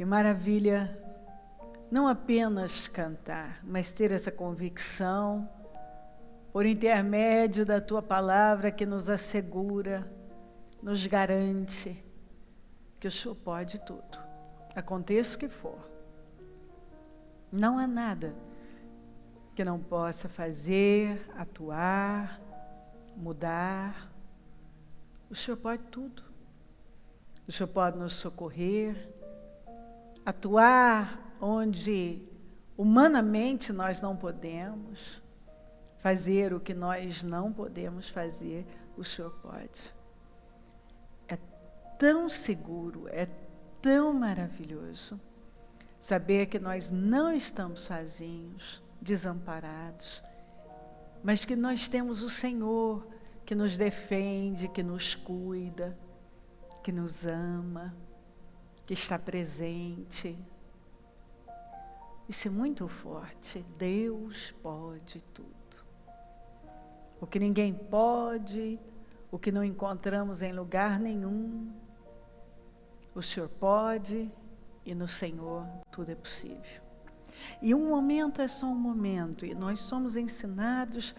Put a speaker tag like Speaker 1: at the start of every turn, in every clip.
Speaker 1: Que maravilha não apenas cantar, mas ter essa convicção por intermédio da Tua palavra que nos assegura, nos garante que o Senhor pode tudo, aconteça o que for. Não há nada que não possa fazer, atuar, mudar. O Senhor pode tudo. O Senhor pode nos socorrer, atuar onde humanamente nós não podemos, fazer o que nós não podemos fazer, o Senhor pode. É tão seguro, é tão maravilhoso saber que nós não estamos sozinhos, desamparados, mas que nós temos o Senhor que nos defende, que nos cuida, que nos ama, que está presente. Isso é muito forte. Deus pode tudo. O que ninguém pode, o que não encontramos em lugar nenhum, o Senhor pode, e no Senhor tudo é possível. E um momento é só um momento, e nós somos ensinados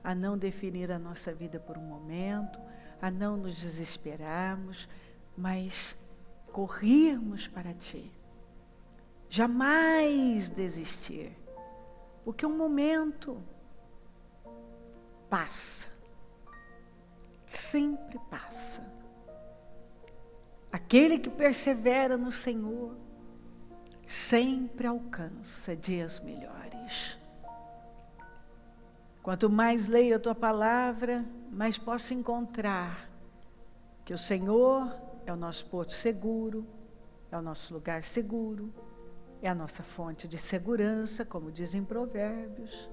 Speaker 1: a não definir a nossa vida por um momento, a não nos desesperarmos, mas corrermos para Ti. Jamais desistir, porque um momento passa, sempre passa. Aquele que persevera no Senhor sempre alcança dias melhores. Quanto mais leio a Tua palavra, mais posso encontrar que o Senhor é o nosso porto seguro, é o nosso lugar seguro, é a nossa fonte de segurança, como dizem Provérbios,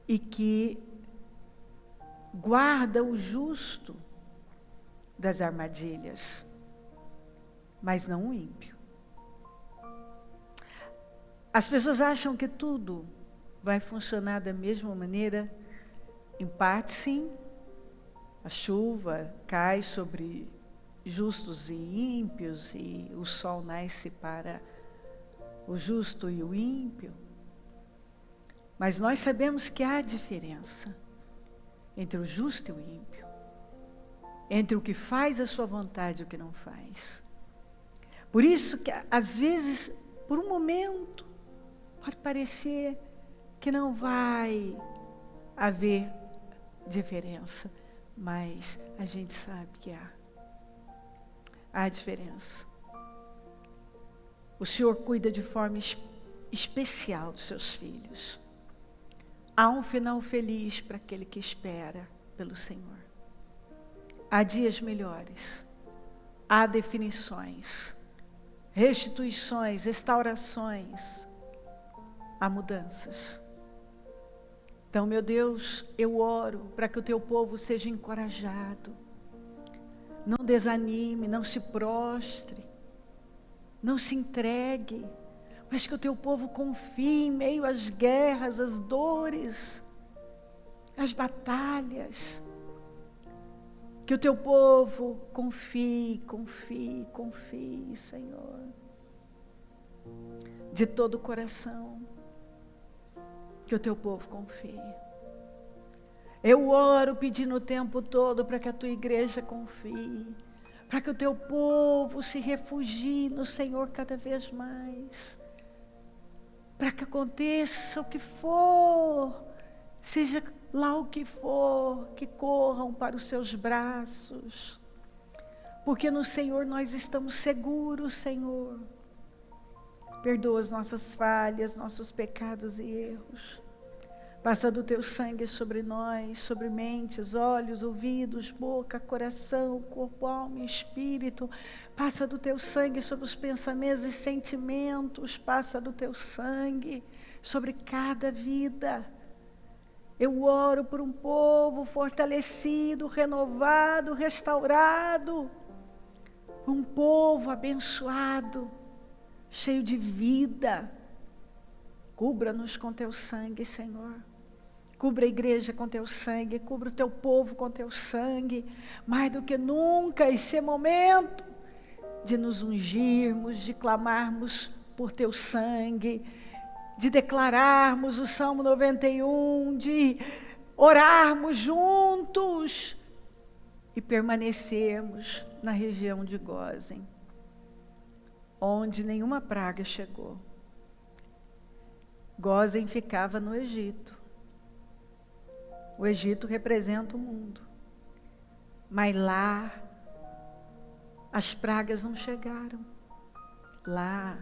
Speaker 1: e que guarda o justo das armadilhas, mas não o ímpio. As pessoas acham que tudo vai funcionar da mesma maneira. Em parte, sim. A chuva cai sobre justos e ímpios, e o sol nasce para o justo e o ímpio. Mas nós sabemos que há diferença entre o justo e o ímpio, entre o que faz a sua vontade e o que não faz. Por isso que, às vezes, por um momento, pode parecer que não vai haver diferença, mas a gente sabe que há diferença. O Senhor cuida de forma especial dos seus filhos. Há um final feliz para aquele que espera pelo Senhor. Há dias melhores, há definições, restituições, restaurações, há mudanças. Então, meu Deus, eu oro para que o Teu povo seja encorajado. Não desanime, não se prostre, não se entregue, mas que o Teu povo confie em meio às guerras, às dores, às batalhas. Que o Teu povo confie, Senhor, de todo o coração. Que o Teu povo confie. Eu oro pedindo o tempo todo para que a Tua igreja confie, para que o Teu povo se refugie no Senhor cada vez mais, para que aconteça o que for, seja lá o que for, que corram para os Seus braços, porque no Senhor nós estamos seguros, Senhor. Perdoa as nossas falhas, nossos pecados e erros. Passa do Teu sangue sobre nós, sobre mentes, olhos, ouvidos, boca, coração, corpo, alma e espírito. Passa do Teu sangue sobre os pensamentos e sentimentos. Passa do Teu sangue sobre cada vida. Eu oro por um povo fortalecido, renovado, restaurado. Um povo abençoado, cheio de vida. Cubra-nos com Teu sangue, Senhor. Cubra a igreja com Teu sangue, cubra o Teu povo com Teu sangue. Mais do que nunca, esse é momento de nos ungirmos, de clamarmos por teu sangue, de declararmos o Salmo 91, de orarmos juntos e permanecermos na região de Gósen, onde nenhuma praga chegou. Gósen ficava no Egito. O Egito representa o mundo. Mas lá, as pragas não chegaram. Lá,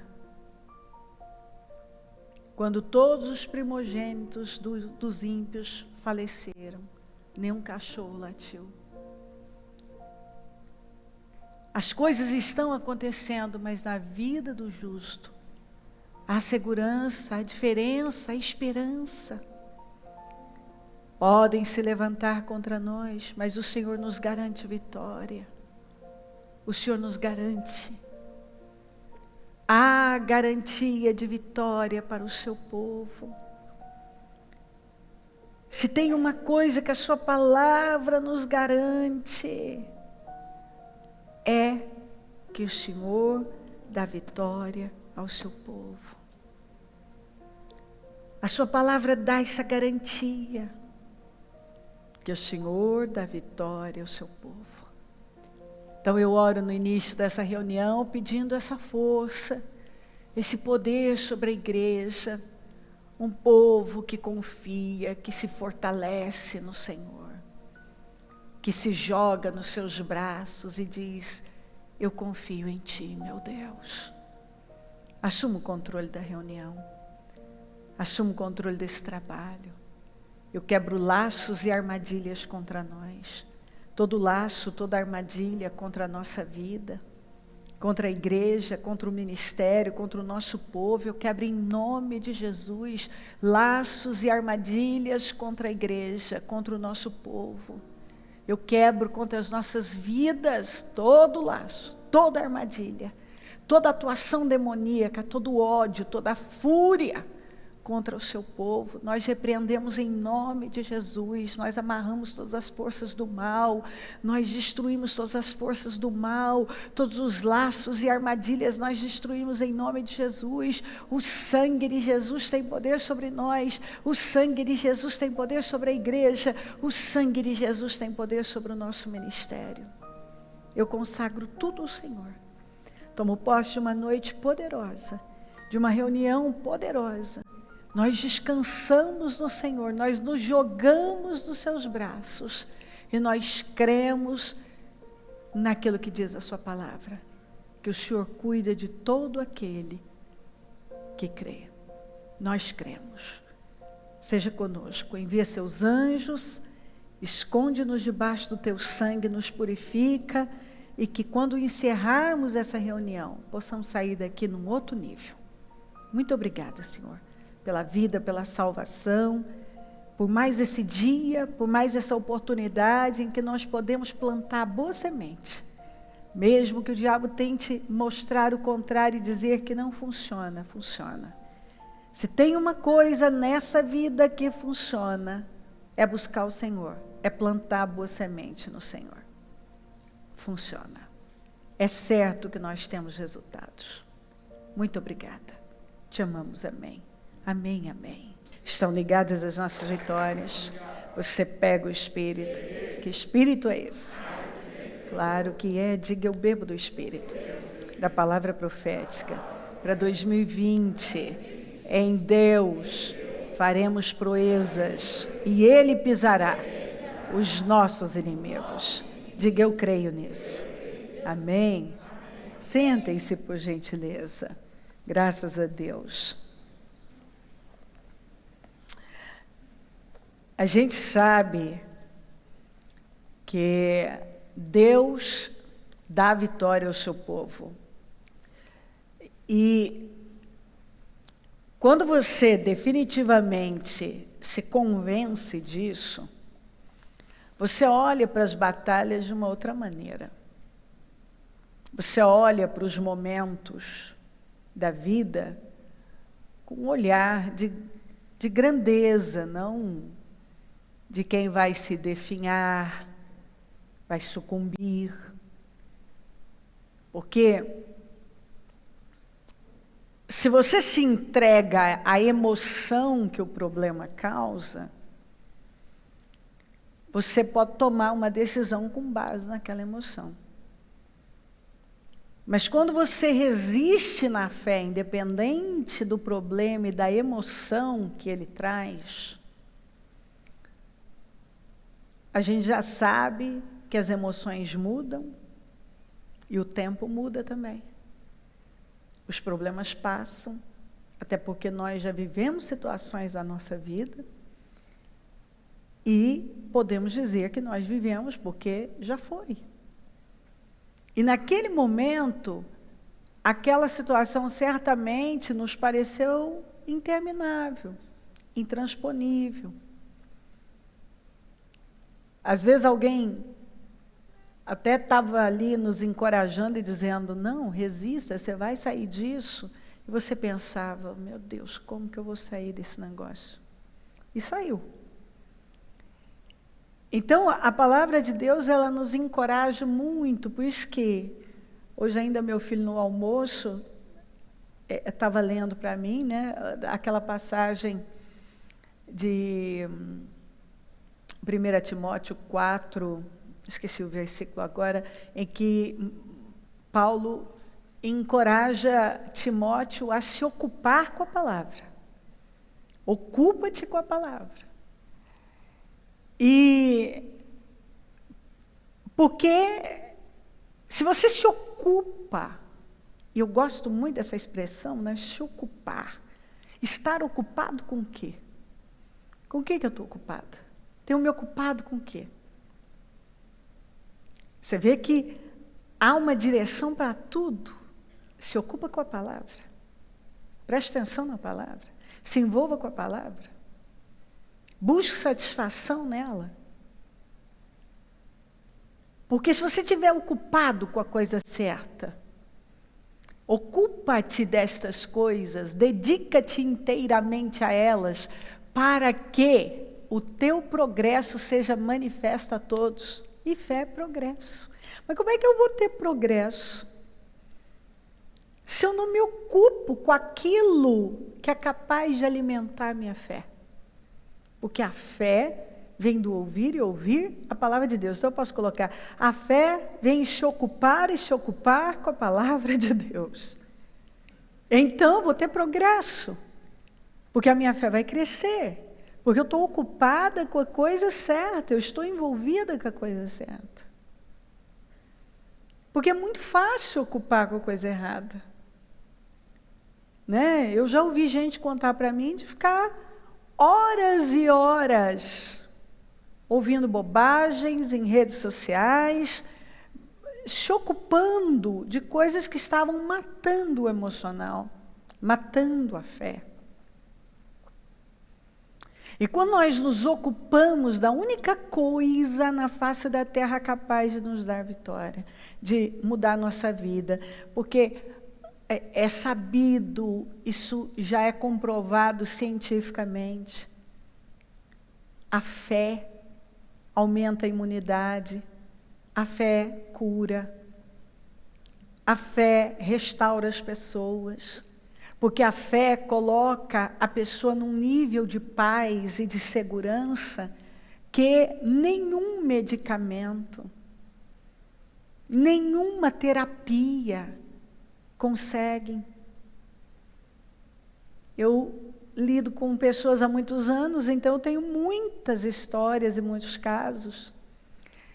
Speaker 1: quando todos os primogênitos dos ímpios faleceram, nenhum cachorro latiu. As coisas estão acontecendo, mas na vida do justo, há segurança, há diferença, há esperança. Podem se levantar contra nós, mas o Senhor nos garante vitória. O Senhor nos garante. Há garantia de vitória para o seu povo. Se tem uma coisa que a sua palavra nos garante, é que o Senhor dá vitória ao seu povo. A sua palavra dá essa garantia, que o Senhor dá vitória ao seu povo. Então eu oro no início dessa reunião pedindo essa força, esse poder sobre a igreja, um povo que confia, que se fortalece no Senhor, que se joga nos seus braços e diz: eu confio em Ti, meu Deus. Assuma o controle da reunião, assuma o controle desse trabalho. Eu quebro laços e armadilhas contra nós. Todo laço, toda armadilha contra a nossa vida, contra a igreja, contra o ministério, contra o nosso povo, eu quebro em nome de Jesus laços e armadilhas contra a igreja, contra o nosso povo. Eu quebro contra as nossas vidas todo laço, toda armadilha, toda atuação demoníaca, todo ódio, toda fúria contra o seu povo. Nós repreendemos em nome de Jesus, nós amarramos todas as forças do mal, nós destruímos todas as forças do mal, todos os laços e armadilhas nós destruímos em nome de Jesus. O sangue de Jesus tem poder sobre nós, o sangue de Jesus tem poder sobre a igreja, o sangue de Jesus tem poder sobre o nosso ministério. Eu consagro tudo ao Senhor. Tomo posse de uma noite poderosa, de uma reunião poderosa. Nós descansamos no Senhor, nós nos jogamos nos seus braços e nós cremos naquilo que diz a sua palavra, que o Senhor cuida de todo aquele que crê. Nós cremos. Seja conosco, envia seus anjos, esconde-nos debaixo do teu sangue, nos purifica e que quando encerrarmos essa reunião, possamos sair daqui num outro nível. Muito obrigada, Senhor, pela vida, pela salvação, por mais esse dia, por mais essa oportunidade em que nós podemos plantar boa semente. Mesmo que o diabo tente mostrar o contrário e dizer que não funciona, funciona. Se tem uma coisa nessa vida que funciona, é buscar o Senhor, é plantar boa semente no Senhor. Funciona. É certo que nós temos resultados. Muito obrigada. Te amamos, amém. Amém, amém. Estão ligadas as nossas vitórias. Você pega o Espírito. Que Espírito é esse? Claro que é. Diga, eu bebo do Espírito. Da palavra profética. Para 2020, em Deus, faremos proezas. E Ele pisará os nossos inimigos. Diga, eu creio nisso. Amém. Sentem-se, por gentileza. Graças a Deus. A gente sabe que Deus dá vitória ao seu povo. E quando você definitivamente se convence disso, você olha para as batalhas de uma outra maneira. Você olha para os momentos da vida com um olhar de grandeza, não de quem vai se definhar, vai sucumbir. Porque se você se entrega à emoção que o problema causa, você pode tomar uma decisão com base naquela emoção. Mas quando você resiste na fé, independente do problema e da emoção que ele traz, a gente já sabe que as emoções mudam e o tempo muda também. Os problemas passam, até porque nós já vivemos situações da nossa vida e podemos dizer que nós vivemos porque já foi. E naquele momento, aquela situação certamente nos pareceu interminável, intransponível. Às vezes alguém até estava ali nos encorajando e dizendo, não, resista, você vai sair disso. E você pensava, meu Deus, como que eu vou sair desse negócio? E saiu. Então, a palavra de Deus, ela nos encoraja muito, por isso que hoje ainda meu filho no almoço estava lendo para mim, né, aquela passagem de 1 Timóteo 4, esqueci o versículo agora, em que Paulo encoraja Timóteo a se ocupar com a palavra. Ocupa-te com a palavra. E porque se você se ocupa, e eu gosto muito dessa expressão, né, se ocupar, estar ocupado com o quê? Com o que eu estou ocupada? Tenho me ocupado com o quê? Você vê que há uma direção para tudo. Se ocupa com a palavra. Preste atenção na palavra. Se envolva com a palavra. Busque satisfação nela. Porque se você estiver ocupado com a coisa certa, ocupa-te destas coisas, dedica-te inteiramente a elas, para que o teu progresso seja manifesto a todos. E fé é progresso. Mas como é que eu vou ter progresso se eu não me ocupo com aquilo que é capaz de alimentar a minha fé? Porque a fé vem do ouvir e ouvir a palavra de Deus. Então eu posso colocar, a fé vem se ocupar e se ocupar com a palavra de Deus. Então eu vou ter progresso, porque a minha fé vai crescer, porque eu estou ocupada com a coisa certa, eu estou envolvida com a coisa certa. Porque é muito fácil ocupar com a coisa errada. Né? Eu já ouvi gente contar para mim de ficar horas e horas ouvindo bobagens em redes sociais, se ocupando de coisas que estavam matando o emocional, matando a fé. E quando nós nos ocupamos da única coisa na face da terra capaz de nos dar vitória, de mudar a nossa vida, porque é sabido, isso já é comprovado cientificamente. A fé aumenta a imunidade, a fé cura, a fé restaura as pessoas, porque a fé coloca a pessoa num nível de paz e de segurança que nenhum medicamento, nenhuma terapia conseguem. Eu lido com pessoas há muitos anos, então eu tenho muitas histórias e muitos casos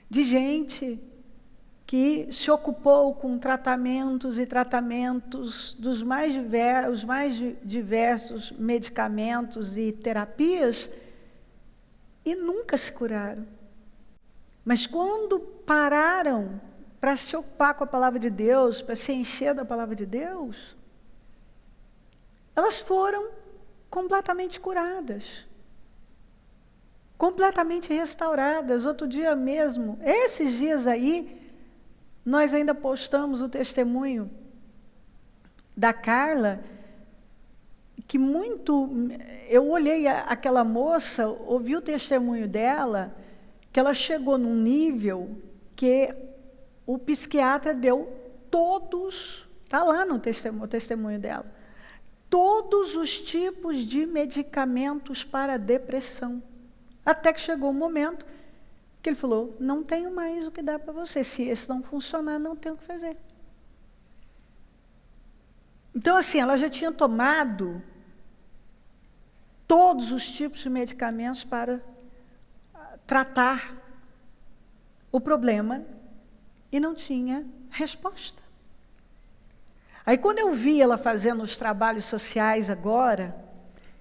Speaker 1: de gente que se ocupou com tratamentos e tratamentos dos mais diversos medicamentos e terapias e nunca se curaram. Mas quando pararam para se ocupar com a palavra de Deus, para se encher da palavra de Deus, elas foram completamente curadas, completamente restauradas. Outro dia mesmo, esses dias aí, nós ainda postamos o testemunho da Carla, que eu olhei aquela moça, ouvi o testemunho dela, que ela chegou num nível que o psiquiatra deu todos, está lá no testemunho dela, todos os tipos de medicamentos para a depressão. Até que chegou um momento que ele falou, não tenho mais o que dar para você, se esse não funcionar, não tenho o que fazer. Então, assim, ela já tinha tomado todos os tipos de medicamentos para tratar o problema e não tinha resposta. Aí, quando eu vi ela fazendo os trabalhos sociais agora,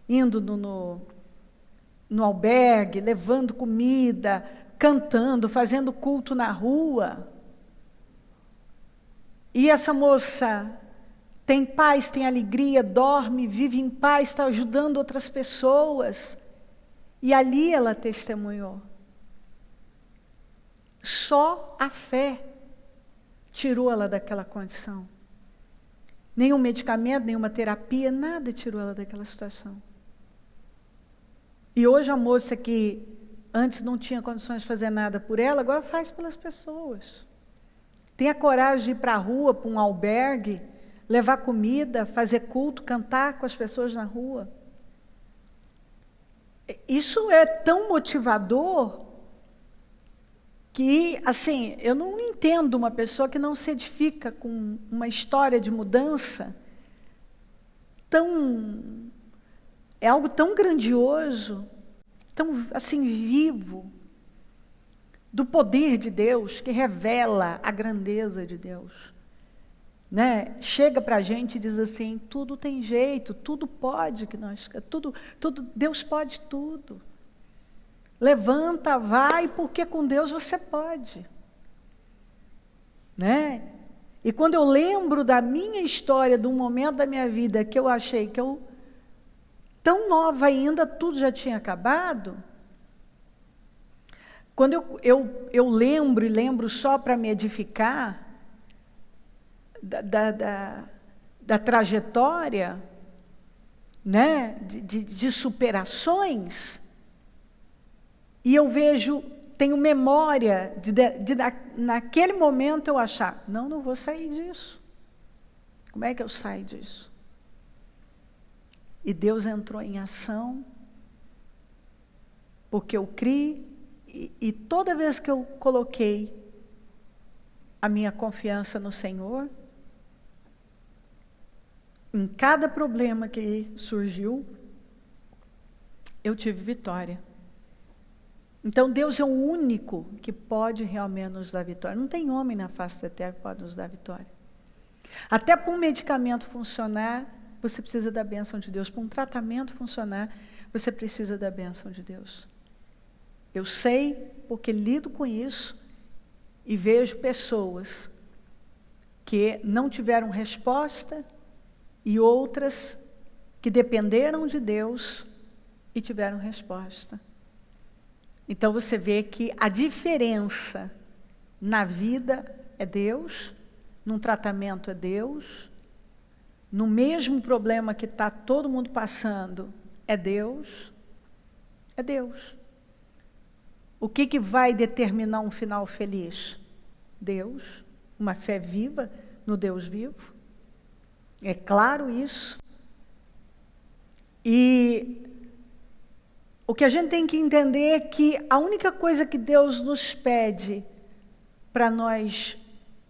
Speaker 1: indo no albergue, levando comida, cantando, fazendo culto na rua, e essa moça tem paz, tem alegria, dorme, vive em paz, está ajudando outras pessoas. E ali ela testemunhou. Só a fé tirou ela daquela condição. Nenhum medicamento, nenhuma terapia, nada tirou ela daquela situação. E hoje a moça que antes não tinha condições de fazer nada por ela, agora faz pelas pessoas. Tem a coragem de ir para a rua, para um albergue, levar comida, fazer culto, cantar com as pessoas na rua. Isso é tão motivador que, assim, eu não entendo uma pessoa que não se edifica com uma história de mudança é algo tão grandioso, tão, assim, vivo, do poder de Deus, que revela a grandeza de Deus. Né? Chega para a gente e diz assim, tudo tem jeito, tudo pode, tudo, Deus pode tudo. Levanta, vai, porque com Deus você pode. Né? E quando eu lembro da minha história, de um momento da minha vida que eu achei que eu, tão nova ainda, tudo já tinha acabado, quando eu lembro, e lembro só para me edificar, da trajetória, né, de superações, e eu vejo, tenho memória naquele momento eu achar, não vou sair disso. Como é que eu saio disso? E Deus entrou em ação, porque eu criei, e toda vez que eu coloquei a minha confiança no Senhor, em cada problema que surgiu, eu tive vitória. Então, Deus é o único que pode realmente nos dar vitória. Não tem homem na face da terra que pode nos dar vitória. Até para um medicamento funcionar, você precisa da bênção de Deus. Para um tratamento funcionar, você precisa da bênção de Deus. Eu sei, porque lido com isso, e vejo pessoas que não tiveram resposta, e outras que dependeram de Deus e tiveram resposta. Então você vê que a diferença na vida é Deus, num tratamento é Deus, no mesmo problema que está todo mundo passando é Deus, é Deus. O que vai determinar um final feliz? Deus, uma fé viva no Deus vivo. É claro isso. E o que a gente tem que entender é que a única coisa que Deus nos pede para nós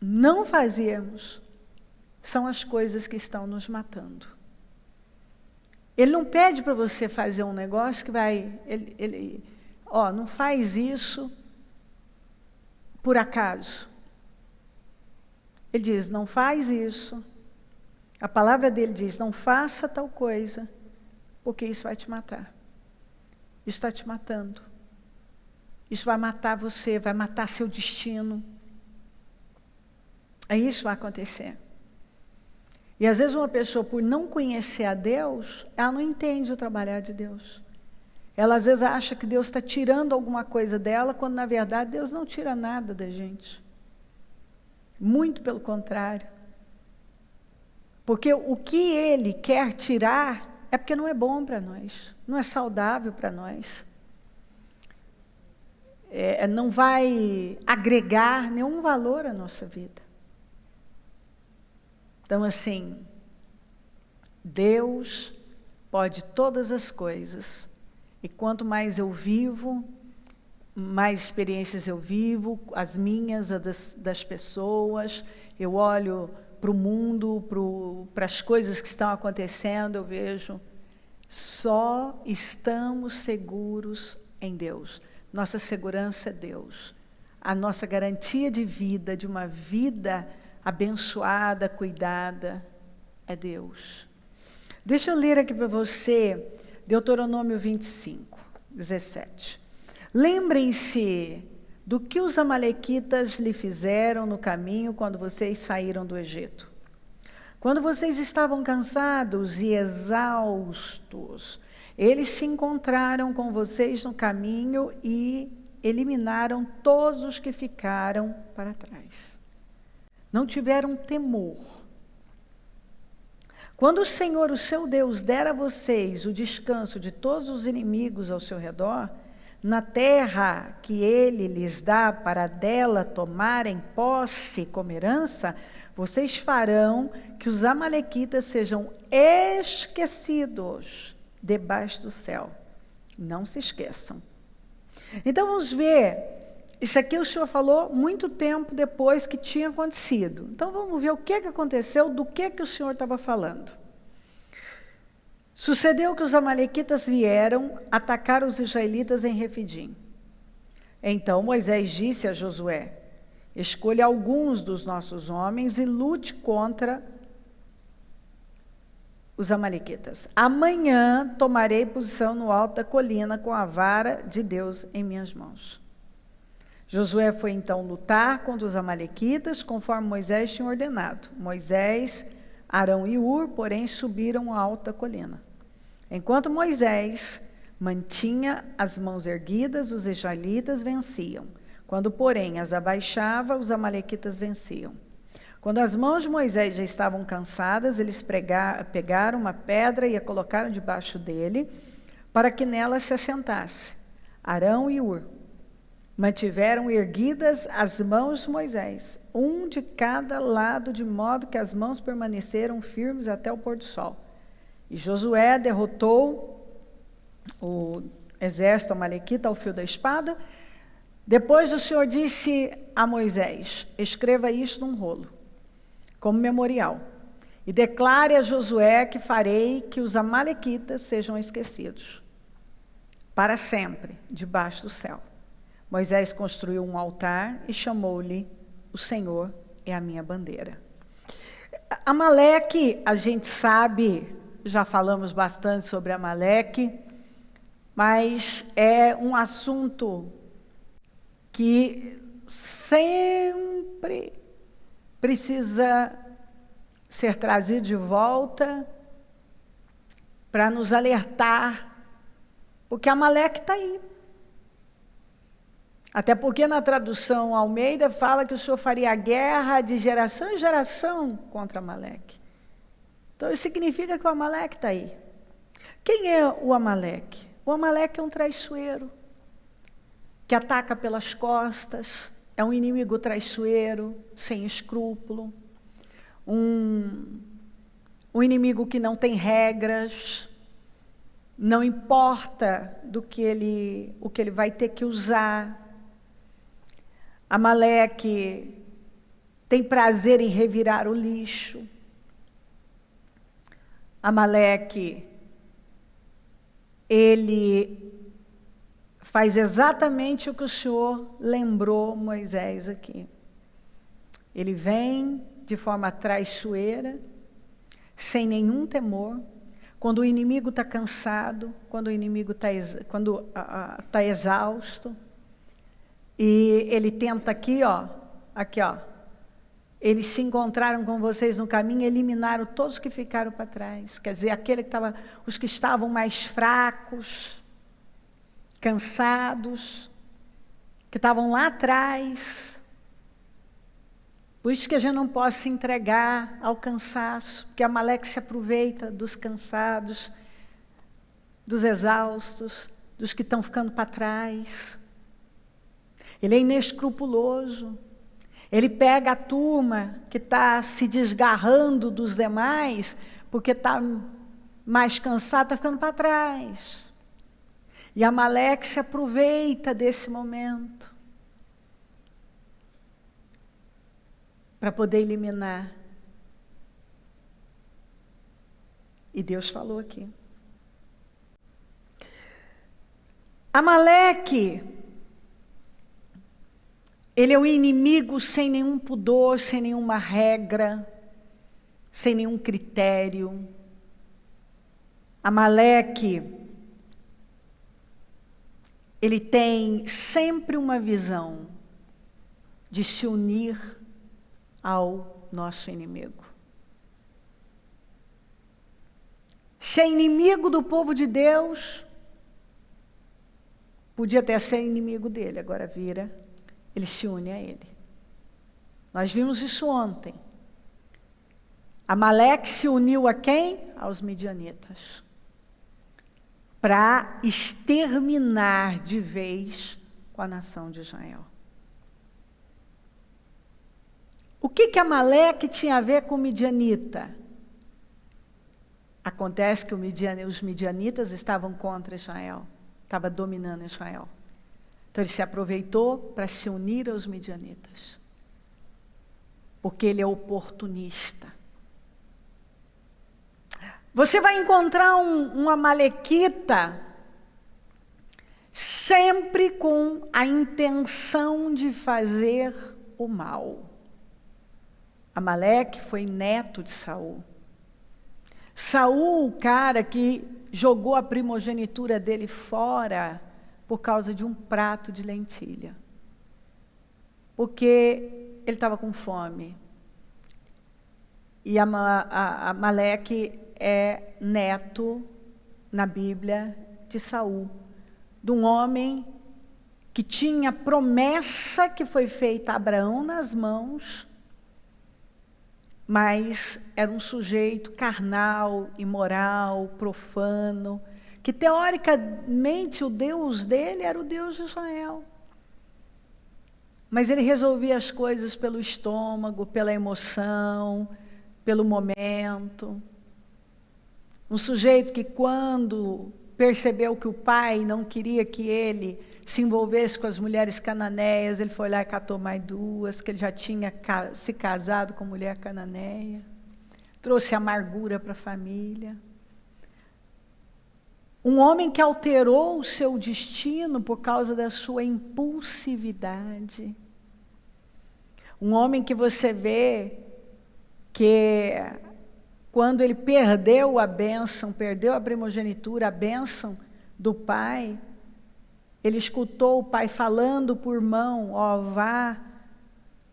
Speaker 1: não fazermos são as coisas que estão nos matando. Ele não pede para você fazer um negócio que vai... não faz isso por acaso. Ele diz, não faz isso. A palavra dele diz, não faça tal coisa, porque isso vai te matar. Isso está te matando. Isso vai matar você, vai matar seu destino. Aí isso vai acontecer. E às vezes uma pessoa, por não conhecer a Deus, ela não entende o trabalhar de Deus. Ela às vezes acha que Deus está tirando alguma coisa dela, quando na verdade Deus não tira nada da gente. Muito pelo contrário. Porque o que Ele quer tirar é porque não é bom para nós, não é saudável para nós. Não vai agregar nenhum valor à nossa vida. Então, assim, Deus pode todas as coisas. E quanto mais eu vivo, mais experiências eu vivo, as minhas, as das pessoas, eu olho para o mundo, para as coisas que estão acontecendo, eu vejo, só estamos seguros em Deus. Nossa segurança é Deus. A nossa garantia de vida, de uma vida abençoada, cuidada, é Deus. Deixa eu ler aqui para você, Deuteronômio 25, 17. Lembrem-se do que os amalequitas lhe fizeram no caminho quando vocês saíram do Egito. Quando vocês estavam cansados e exaustos, eles se encontraram com vocês no caminho e eliminaram todos os que ficaram para trás. Não tiveram temor. Quando o Senhor, o seu Deus, der a vocês o descanso de todos os inimigos ao seu redor, na terra que ele lhes dá para dela tomarem posse como herança, vocês farão que os amalequitas sejam esquecidos debaixo do céu. Não se esqueçam. Então vamos ver, isso aqui o Senhor falou muito tempo depois que tinha acontecido. Então vamos ver o que aconteceu, do que o Senhor estava falando. Sucedeu que os amalequitas vieram atacar os israelitas em Refidim. Então Moisés disse a Josué: escolha alguns dos nossos homens e lute contra os amalequitas. Amanhã tomarei posição no alto da colina com a vara de Deus em minhas mãos. Josué foi então lutar contra os amalequitas, conforme Moisés tinha ordenado. Moisés, Arão e Hur, porém, subiram a alta colina. Enquanto Moisés mantinha as mãos erguidas, os israelitas venciam. Quando, porém, as abaixava, os amalequitas venciam. Quando as mãos de Moisés já estavam cansadas, eles pegaram uma pedra e a colocaram debaixo dele, para que nela se assentasse. Arão e Hur mantiveram erguidas as mãos de Moisés, um de cada lado, de modo que as mãos permaneceram firmes até o pôr do sol. E Josué derrotou o exército amalequita ao fio da espada. Depois o Senhor disse a Moisés: escreva isto num rolo, como memorial, e declare a Josué que farei que os amalequitas sejam esquecidos para sempre debaixo do céu. Moisés construiu um altar e chamou-lhe: o Senhor é a minha bandeira. Amaleque, a gente sabe, já falamos bastante sobre Amaleque, mas é um assunto que sempre precisa ser trazido de volta para nos alertar, porque Amaleque está aí. Até porque na tradução Almeida fala que o Senhor faria guerra de geração em geração contra Amaleque. Então isso significa que o Amaleque está aí. Quem é o Amaleque? O Amaleque é um traiçoeiro, que ataca pelas costas, é um inimigo traiçoeiro, sem escrúpulo, um inimigo que não tem regras, não importa o que ele vai ter que usar. Amaleque tem prazer em revirar o lixo. Amaleque, ele faz exatamente o que o Senhor lembrou Moisés aqui. Ele vem de forma traiçoeira, sem nenhum temor, quando o inimigo está cansado, quando o inimigo está exausto, e ele tenta aqui, ó, eles se encontraram com vocês no caminho e eliminaram todos que ficaram para trás. Quer dizer, os que estavam mais fracos, cansados, que estavam lá atrás. Por isso que a gente não pode se entregar ao cansaço, porque Amaleque se aproveita dos cansados, dos exaustos, dos que estão ficando para trás. Ele é inescrupuloso. Ele pega a turma que está se desgarrando dos demais, porque está mais cansado, está ficando para trás. E Amaleque se aproveita desse momento para poder eliminar. E Deus falou aqui. Amaleque, ele é o inimigo sem nenhum pudor, sem nenhuma regra, sem nenhum critério. Amaleque, ele tem sempre uma visão de se unir ao nosso inimigo. Se é inimigo do povo de Deus, podia até ser inimigo dele, agora vira, ele se une a ele. Nós vimos isso ontem. Amaleque se uniu a quem? Aos midianitas. Para exterminar de vez com a nação de Israel. O que Amaleque tinha a ver com o midianita? Acontece que os midianitas estavam contra Israel, estava dominando Israel. Então ele se aproveitou para se unir aos midianitas, porque ele é oportunista. Você vai encontrar um amalequita sempre com a intenção de fazer o mal. Amaleque foi neto de Saul. Saul, o cara que jogou a primogenitura dele fora por causa de um prato de lentilha. Porque ele estava com fome. E Amaleque é neto, na Bíblia, de Saul. De um homem que tinha promessa que foi feita a Abraão nas mãos, mas era um sujeito carnal, imoral, profano, que teoricamente o Deus dele era o Deus de Israel. Mas ele resolvia as coisas pelo estômago, pela emoção, pelo momento. Um sujeito que quando percebeu que o pai não queria que ele se envolvesse com as mulheres cananeias, ele foi lá e catou mais duas, que ele já tinha se casado com mulher cananeia. Trouxe amargura para a família. Um homem que alterou o seu destino por causa da sua impulsividade. Um homem que você vê que quando ele perdeu a bênção, perdeu a primogenitura, a bênção do pai, ele escutou o pai falando por mão, ó, vá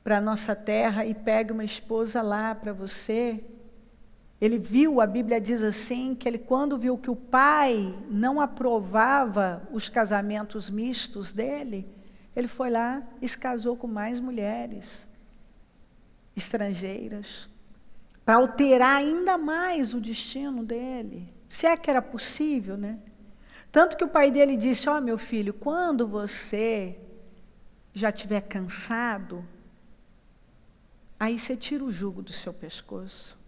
Speaker 1: para a nossa terra e pegue uma esposa lá para você. Ele viu, a Bíblia diz assim, que ele quando viu que o pai não aprovava os casamentos mistos dele, ele foi lá e se casou com mais mulheres estrangeiras, para alterar ainda mais o destino dele. Se é que era possível, né? Tanto que o pai dele disse, ó, meu filho, quando você já estiver cansado, aí você tira o jugo do seu pescoço.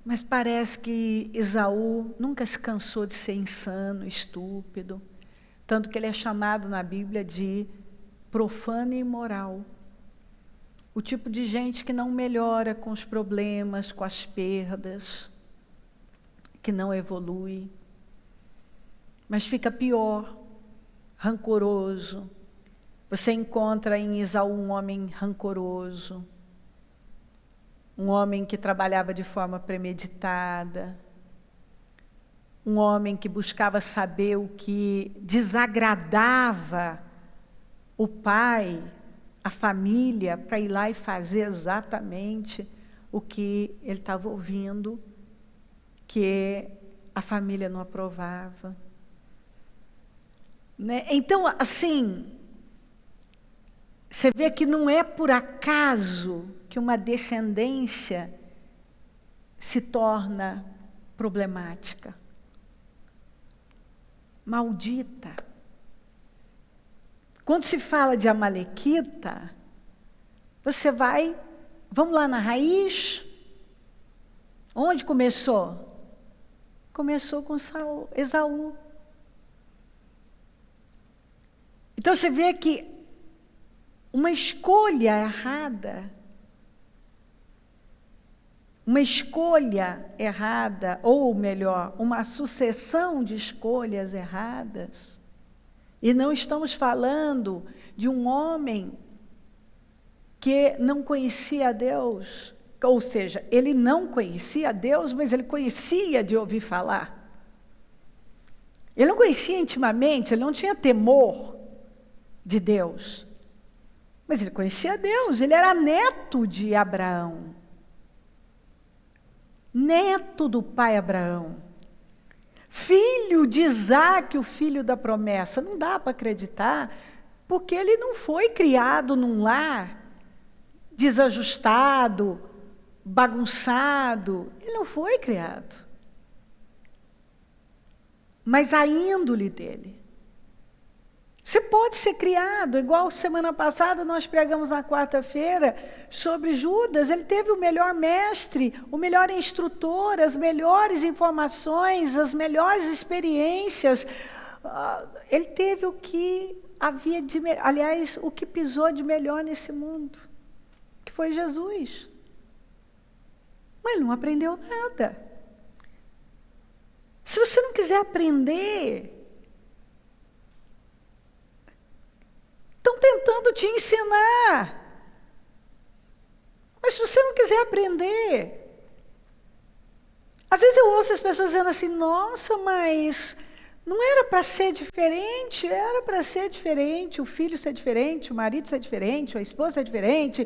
Speaker 1: Mas parece que Esaú nunca se cansou de ser insano, estúpido, tanto que ele é chamado na Bíblia de profano e imoral. O tipo de gente que não melhora com os problemas, com as perdas, que não evolui, mas fica pior, rancoroso. Você encontra em Esaú um homem rancoroso, um homem que trabalhava de forma premeditada, um homem que buscava saber o que desagradava o pai, a família, para ir lá e fazer exatamente o que ele estava ouvindo, que a família não aprovava. Né? Então, assim, você vê que não é por acaso que uma descendência se torna problemática, maldita. Quando se fala de amalequita, Você vai, vamos lá na raiz. Onde começou? Começou com Esaú. Então você vê que uma escolha errada, ou melhor, uma sucessão de escolhas erradas, e não estamos falando de um homem que não conhecia a Deus, ou seja, ele não conhecia a Deus, mas ele conhecia de ouvir falar. Ele não conhecia intimamente, ele não tinha temor de Deus, mas ele conhecia a Deus, ele era neto de Abraão, neto do pai Abraão, filho de Isaque, o filho da promessa. Não dá para acreditar, porque ele não foi criado num lar desajustado, bagunçado, ele não foi criado. Mas a índole dele. Você pode ser criado, igual semana passada nós pregamos na quarta-feira sobre Judas. Ele teve o melhor mestre, o melhor instrutor, as melhores informações, as melhores experiências. Ele teve o que havia de melhor, aliás, o que pisou de melhor nesse mundo, que foi Jesus. Mas ele não aprendeu nada. Se você não quiser aprender, estão tentando te ensinar. Mas se você não quiser aprender, às vezes eu ouço as pessoas dizendo assim, nossa, mas não era para ser diferente? Era para ser diferente, o filho ser diferente, o marido ser diferente, a esposa ser diferente,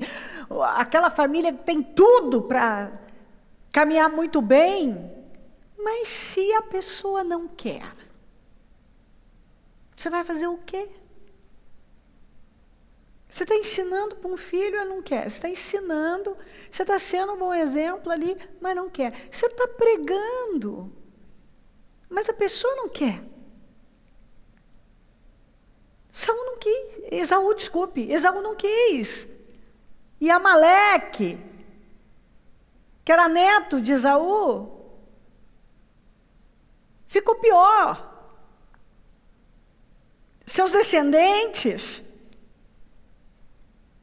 Speaker 1: aquela família tem tudo para caminhar muito bem. Mas se a pessoa não quer, você vai fazer o quê? Você está ensinando para um filho, ele não quer. Você está ensinando, você está sendo um bom exemplo ali, mas não quer. Você está pregando, mas a pessoa não quer. Esaú não quis. Esaú não quis. E Amaleque, que era neto de Esaú, ficou pior. Seus descendentes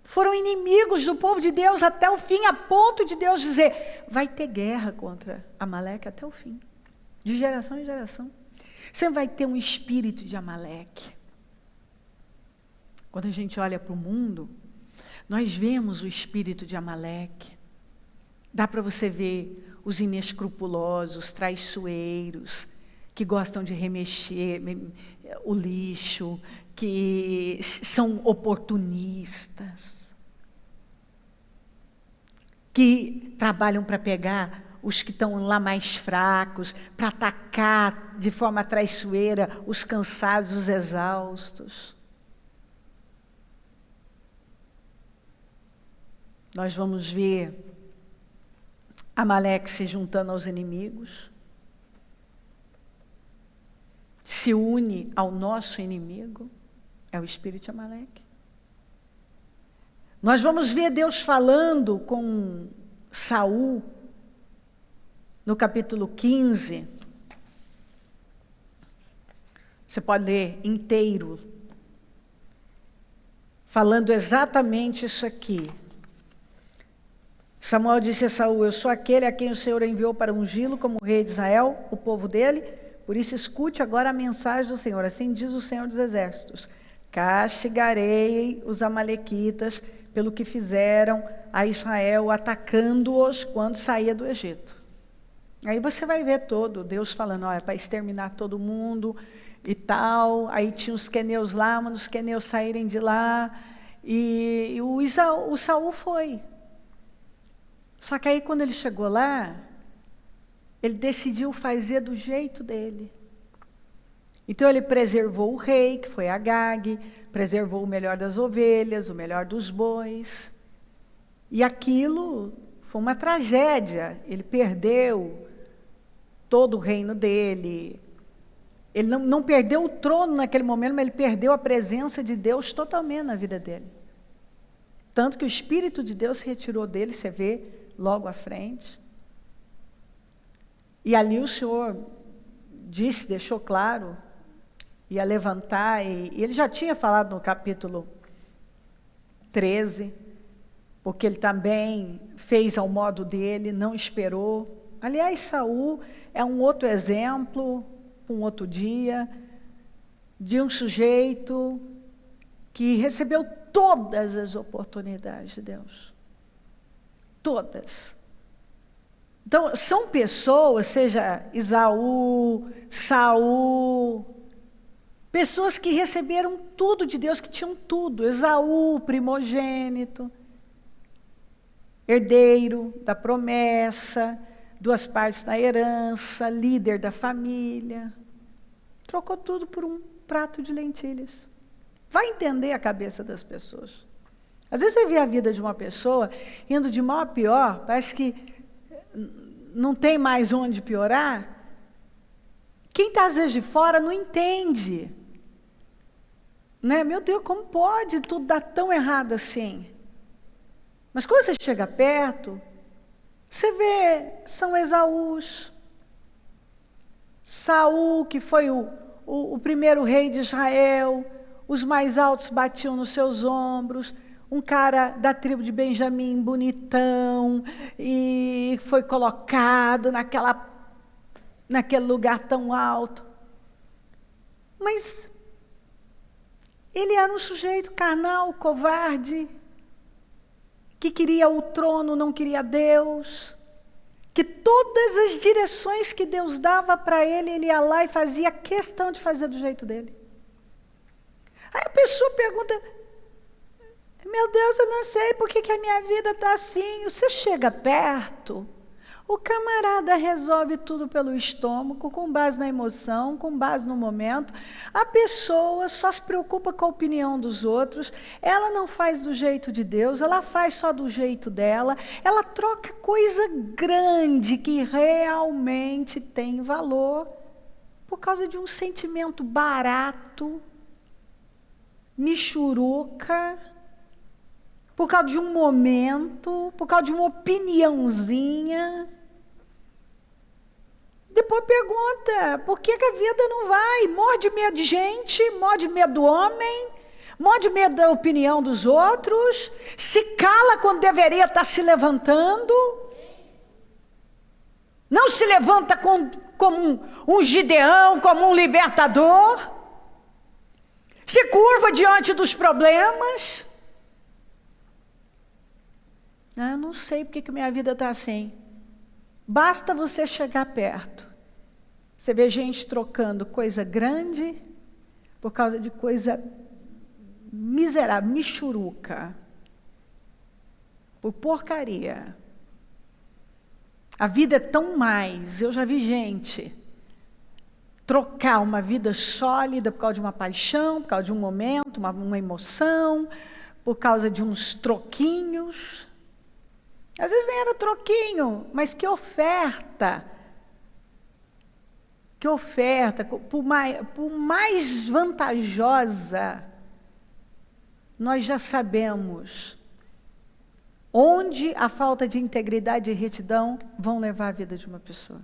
Speaker 1: foram inimigos do povo de Deus até o fim, a ponto de Deus dizer, vai ter guerra contra Amaleque até o fim, de geração em geração. Você vai ter um espírito de Amaleque. Quando a gente olha para o mundo, nós vemos o espírito de Amaleque. Dá para você ver os inescrupulosos, traiçoeiros, que gostam de remexer o lixo, que são oportunistas, que trabalham para pegar os que estão lá mais fracos, para atacar de forma traiçoeira os cansados, os exaustos. Nós vamos ver Amaleque se juntando aos inimigos, se une ao nosso inimigo, é o espírito de Amaleque. Nós vamos ver Deus falando com Saul, no capítulo 15. Você pode ler inteiro, falando exatamente isso aqui. Samuel disse a Saul, eu sou aquele a quem o Senhor enviou para ungí-lo como rei de Israel, o povo dele, por isso escute agora a mensagem do Senhor. Assim diz o Senhor dos Exércitos, castigarei os amalequitas pelo que fizeram a Israel, atacando-os quando saía do Egito. Aí você vai ver todo Deus falando, olha, para exterminar todo mundo e tal. Aí tinha os queneus lá, mas os queneus saírem de lá. E o Saul foi. Só que aí quando ele chegou lá, ele decidiu fazer do jeito dele. Então ele preservou o rei, que foi Agag, preservou o melhor das ovelhas, o melhor dos bois. E aquilo foi uma tragédia. Ele perdeu todo o reino dele. Ele não perdeu o trono naquele momento, mas ele perdeu a presença de Deus totalmente na vida dele. Tanto que o Espírito de Deus se retirou dele, você vê logo à frente. E ali o Senhor disse, deixou claro, ia levantar, e ele já tinha falado no capítulo 13, porque ele também fez ao modo dele, não esperou. Aliás, Saul é um outro exemplo, um outro dia, de um sujeito que recebeu todas as oportunidades de Deus. Todas. Então, são pessoas, seja Esaú, Saul, pessoas que receberam tudo de Deus, que tinham tudo. Esaú, primogênito, herdeiro da promessa, 2 partes na herança, líder da família. Trocou tudo por um prato de lentilhas. Vai entender a cabeça das pessoas. Às vezes você vê a vida de uma pessoa indo de mal a pior, parece que não tem mais onde piorar. Quem está às vezes de fora não entende. Né? Meu Deus, como pode tudo dar tão errado assim? Mas quando você chega perto, você vê, são Esaús. Saul, que foi o primeiro rei de Israel, os mais altos batiam nos seus ombros, um cara da tribo de Benjamim, bonitão, e foi colocado naquele lugar tão alto. Mas ele era um sujeito carnal, covarde, que queria o trono, não queria Deus, que todas as direções que Deus dava para ele, ele ia lá e fazia questão de fazer do jeito dele. Aí a pessoa pergunta, meu Deus, eu não sei por que a minha vida está assim. Você chega perto, o camarada resolve tudo pelo estômago, com base na emoção, com base no momento. A pessoa só se preocupa com a opinião dos outros, ela não faz do jeito de Deus, ela faz só do jeito dela, ela troca coisa grande que realmente tem valor, por causa de um sentimento barato, michuruca, por causa de um momento, por causa de uma opiniãozinha. Depois pergunta, por que a vida não vai? Morre de medo de gente, morre de medo do homem, morre de medo da opinião dos outros, se cala quando deveria estar se levantando, não se levanta como um Gideão, como um libertador, se curva diante dos problemas. Eu não sei porque que minha vida está assim. Basta você chegar perto. Você vê gente trocando coisa grande por causa de coisa miserável, michuruca, por porcaria. A vida é tão mais. Eu já vi gente trocar uma vida sólida por causa de uma paixão, por causa de um momento, uma emoção, por causa de uns troquinhos. Às vezes nem era troquinho, mas que oferta. Que oferta, por mais vantajosa, nós já sabemos onde a falta de integridade e retidão vão levar a vida de uma pessoa.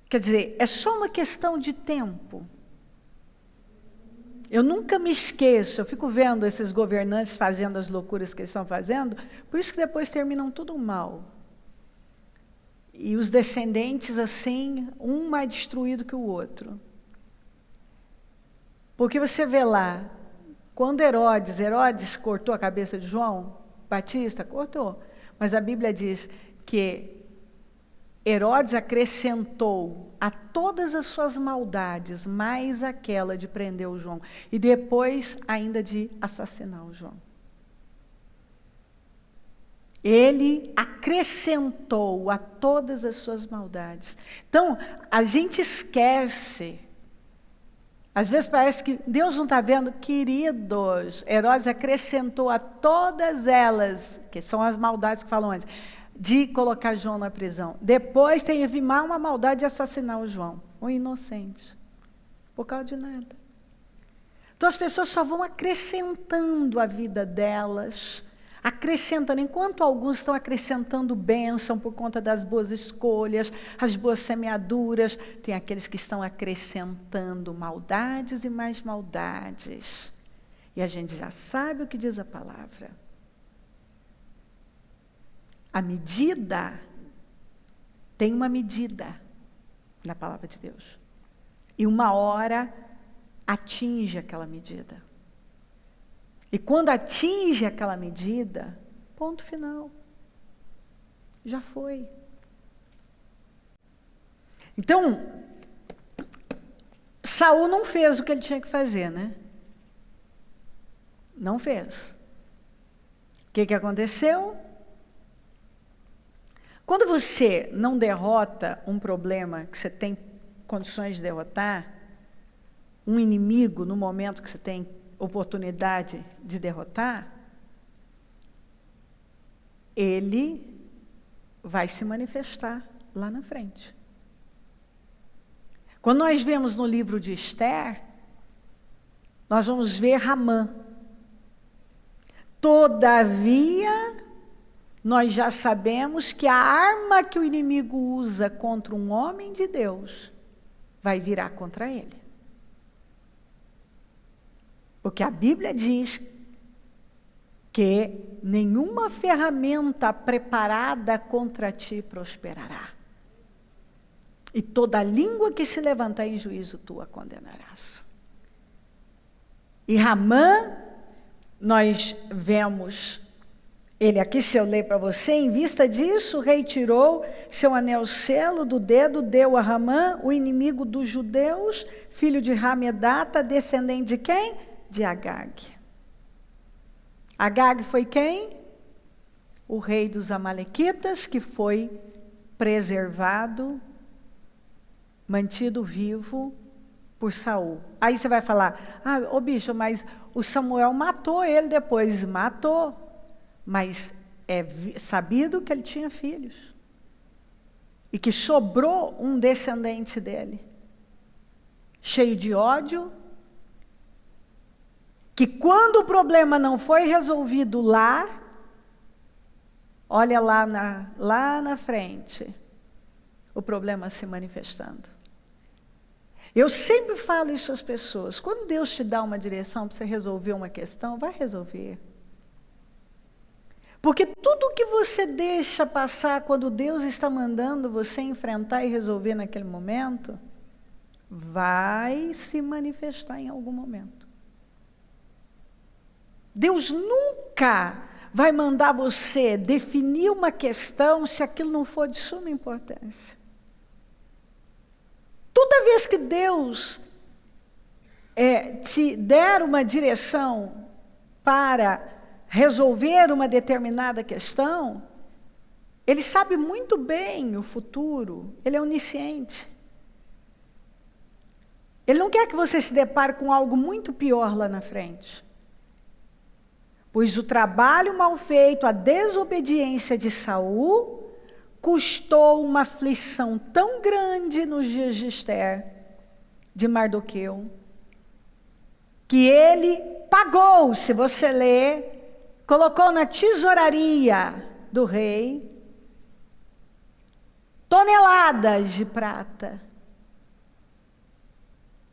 Speaker 1: Quer dizer, é só uma questão de tempo. Eu nunca me esqueço, eu fico vendo esses governantes fazendo as loucuras que eles estão fazendo, por isso que depois terminam tudo mal. E os descendentes, assim, um mais destruído que o outro. Porque você vê lá, quando Herodes cortou a cabeça de João Batista, cortou. Mas a Bíblia diz que Herodes acrescentou a todas as suas maldades, mais aquela de prender o João. E depois ainda de assassinar o João. Ele acrescentou a todas as suas maldades. Então, a gente esquece. Às vezes parece que Deus não está vendo. Queridos, Herodes acrescentou a todas elas, que são as maldades que falam antes, de colocar João na prisão. Depois teve mais uma maldade de assassinar o João, o inocente, por causa de nada. Então as pessoas só vão acrescentando a vida delas, acrescentando, enquanto alguns estão acrescentando bênção por conta das boas escolhas, as boas semeaduras, tem aqueles que estão acrescentando maldades e mais maldades. E a gente já sabe o que diz a palavra. A medida, tem uma medida na palavra de Deus. E uma hora atinge aquela medida. E quando atinge aquela medida, ponto final. Já foi. Então, Saul não fez o que ele tinha que fazer, né? Não fez. O que aconteceu? Quando você não derrota um problema que você tem condições de derrotar, um inimigo no momento que você tem oportunidade de derrotar, ele vai se manifestar lá na frente. Quando nós vemos no livro de Esther, nós vamos ver Hamã. Todavia, nós já sabemos que a arma que o inimigo usa contra um homem de Deus vai virar contra ele. Porque a Bíblia diz que nenhuma ferramenta preparada contra ti prosperará. E toda língua que se levantar em juízo, tu a condenarás. E Hamã, nós vemos, ele aqui, se eu ler para você, em vista disso, o rei tirou seu anel selo do dedo, deu a Hamã, o inimigo dos judeus, filho de Hamedata, descendente de quem? De Agag. Agag foi quem? O rei dos amalequitas, que foi preservado, mantido vivo por Saul. Aí você vai falar, ô bicho, mas o Samuel matou ele depois. Matou, mas é sabido que ele tinha filhos. E que sobrou um descendente dele, cheio de ódio, que quando o problema não foi resolvido lá, olha lá na frente, o problema se manifestando. Eu sempre falo isso às pessoas, quando Deus te dá uma direção para você resolver uma questão, vai resolver. Porque tudo que você deixa passar quando Deus está mandando você enfrentar e resolver naquele momento, vai se manifestar em algum momento. Deus nunca vai mandar você definir uma questão se aquilo não for de suma importância. Toda vez que Deus te der uma direção para resolver uma determinada questão, Ele sabe muito bem o futuro, Ele é onisciente. Ele não quer que você se depare com algo muito pior lá na frente. Pois o trabalho mal feito, a desobediência de Saul, custou uma aflição tão grande nos dias de Esther, de Mardoqueu, que ele pagou, se você ler, colocou na tesouraria do rei toneladas de prata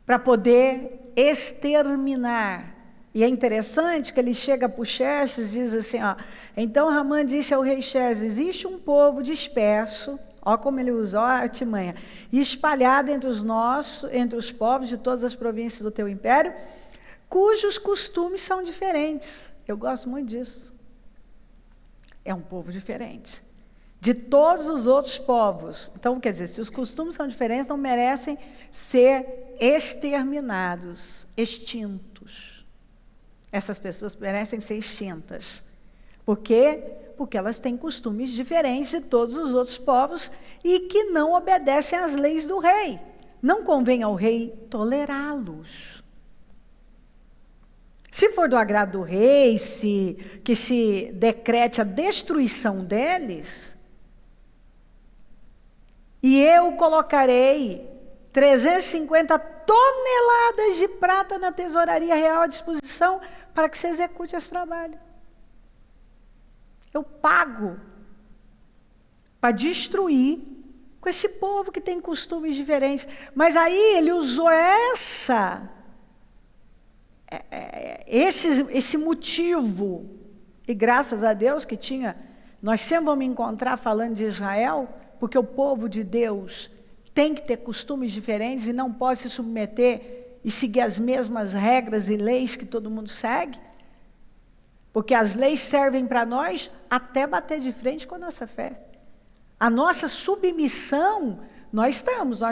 Speaker 1: para poder exterminar. E é interessante que ele chega para o Xerxes e diz assim, então Hamã disse ao rei Xerxes, existe um povo disperso, como ele usa, a artimanha, espalhado entre os povos de todas as províncias do teu império, cujos costumes são diferentes. Eu gosto muito disso. É um povo diferente de todos os outros povos. Então, quer dizer, se os costumes são diferentes, não merecem ser exterminados, extintos. Essas pessoas merecem ser extintas. Por quê? Porque elas têm costumes diferentes de todos os outros povos e que não obedecem às leis do rei. Não convém ao rei tolerá-los. Se for do agrado do rei, que se decrete a destruição deles, e eu colocarei 350 toneladas de prata na tesouraria real à disposição para que você execute esse trabalho. Eu pago para destruir com esse povo que tem costumes diferentes. Mas aí ele usou esse motivo, e graças a Deus que tinha, nós sempre vamos encontrar falando de Israel, porque o povo de Deus tem que ter costumes diferentes e não pode se submeter e seguir as mesmas regras e leis que todo mundo segue, porque as leis servem para nós até bater de frente com a nossa fé. A nossa submissão, nós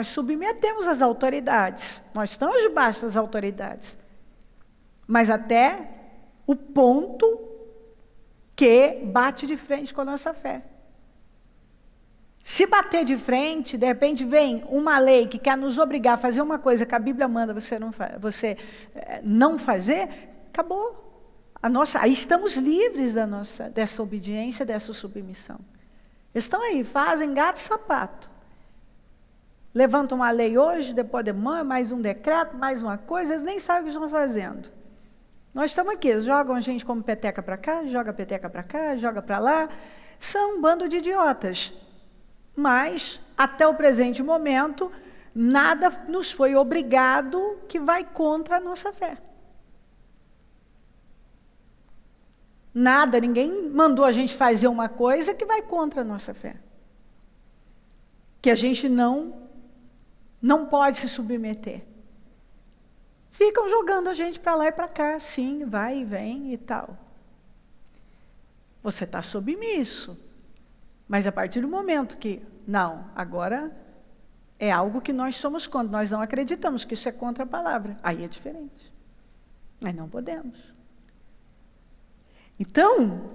Speaker 1: submetemos as autoridades, nós estamos debaixo das autoridades, mas até o ponto que bate de frente com a nossa fé. Se bater de frente, de repente vem uma lei que quer nos obrigar a fazer uma coisa que a Bíblia manda você não fazer, acabou. Aí estamos livres dessa obediência, dessa submissão. Estão aí, fazem gato e sapato. Levantam uma lei hoje, depois de manhã, mais um decreto, mais uma coisa, eles nem sabem o que estão fazendo. Nós estamos aqui, eles jogam a gente como peteca para cá, joga peteca para cá, joga para lá. São um bando de idiotas. Mas, até o presente momento, nada nos foi obrigado que vai contra a nossa fé. Nada, ninguém mandou a gente fazer uma coisa que vai contra a nossa fé. Que a gente não pode se submeter. Ficam jogando a gente para lá e para cá, sim, vai e vem e tal. Você está submisso. Mas a partir do momento que, não, agora é algo que nós somos contra, nós não acreditamos que isso é contra a palavra, aí é diferente. Aí não podemos. Então,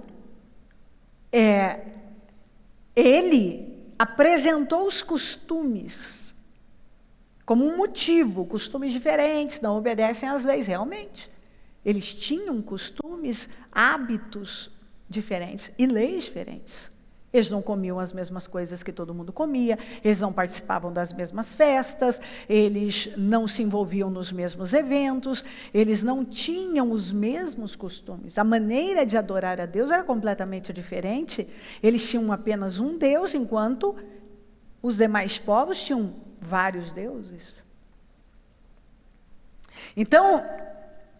Speaker 1: ele apresentou os costumes como um motivo, costumes diferentes, não obedecem às leis, realmente. Eles tinham costumes, hábitos diferentes e leis diferentes. Eles não comiam as mesmas coisas que todo mundo comia, eles não participavam das mesmas festas, eles não se envolviam nos mesmos eventos, eles não tinham os mesmos costumes. A maneira de adorar a Deus era completamente diferente. Eles tinham apenas um Deus, enquanto os demais povos tinham vários deuses. Então,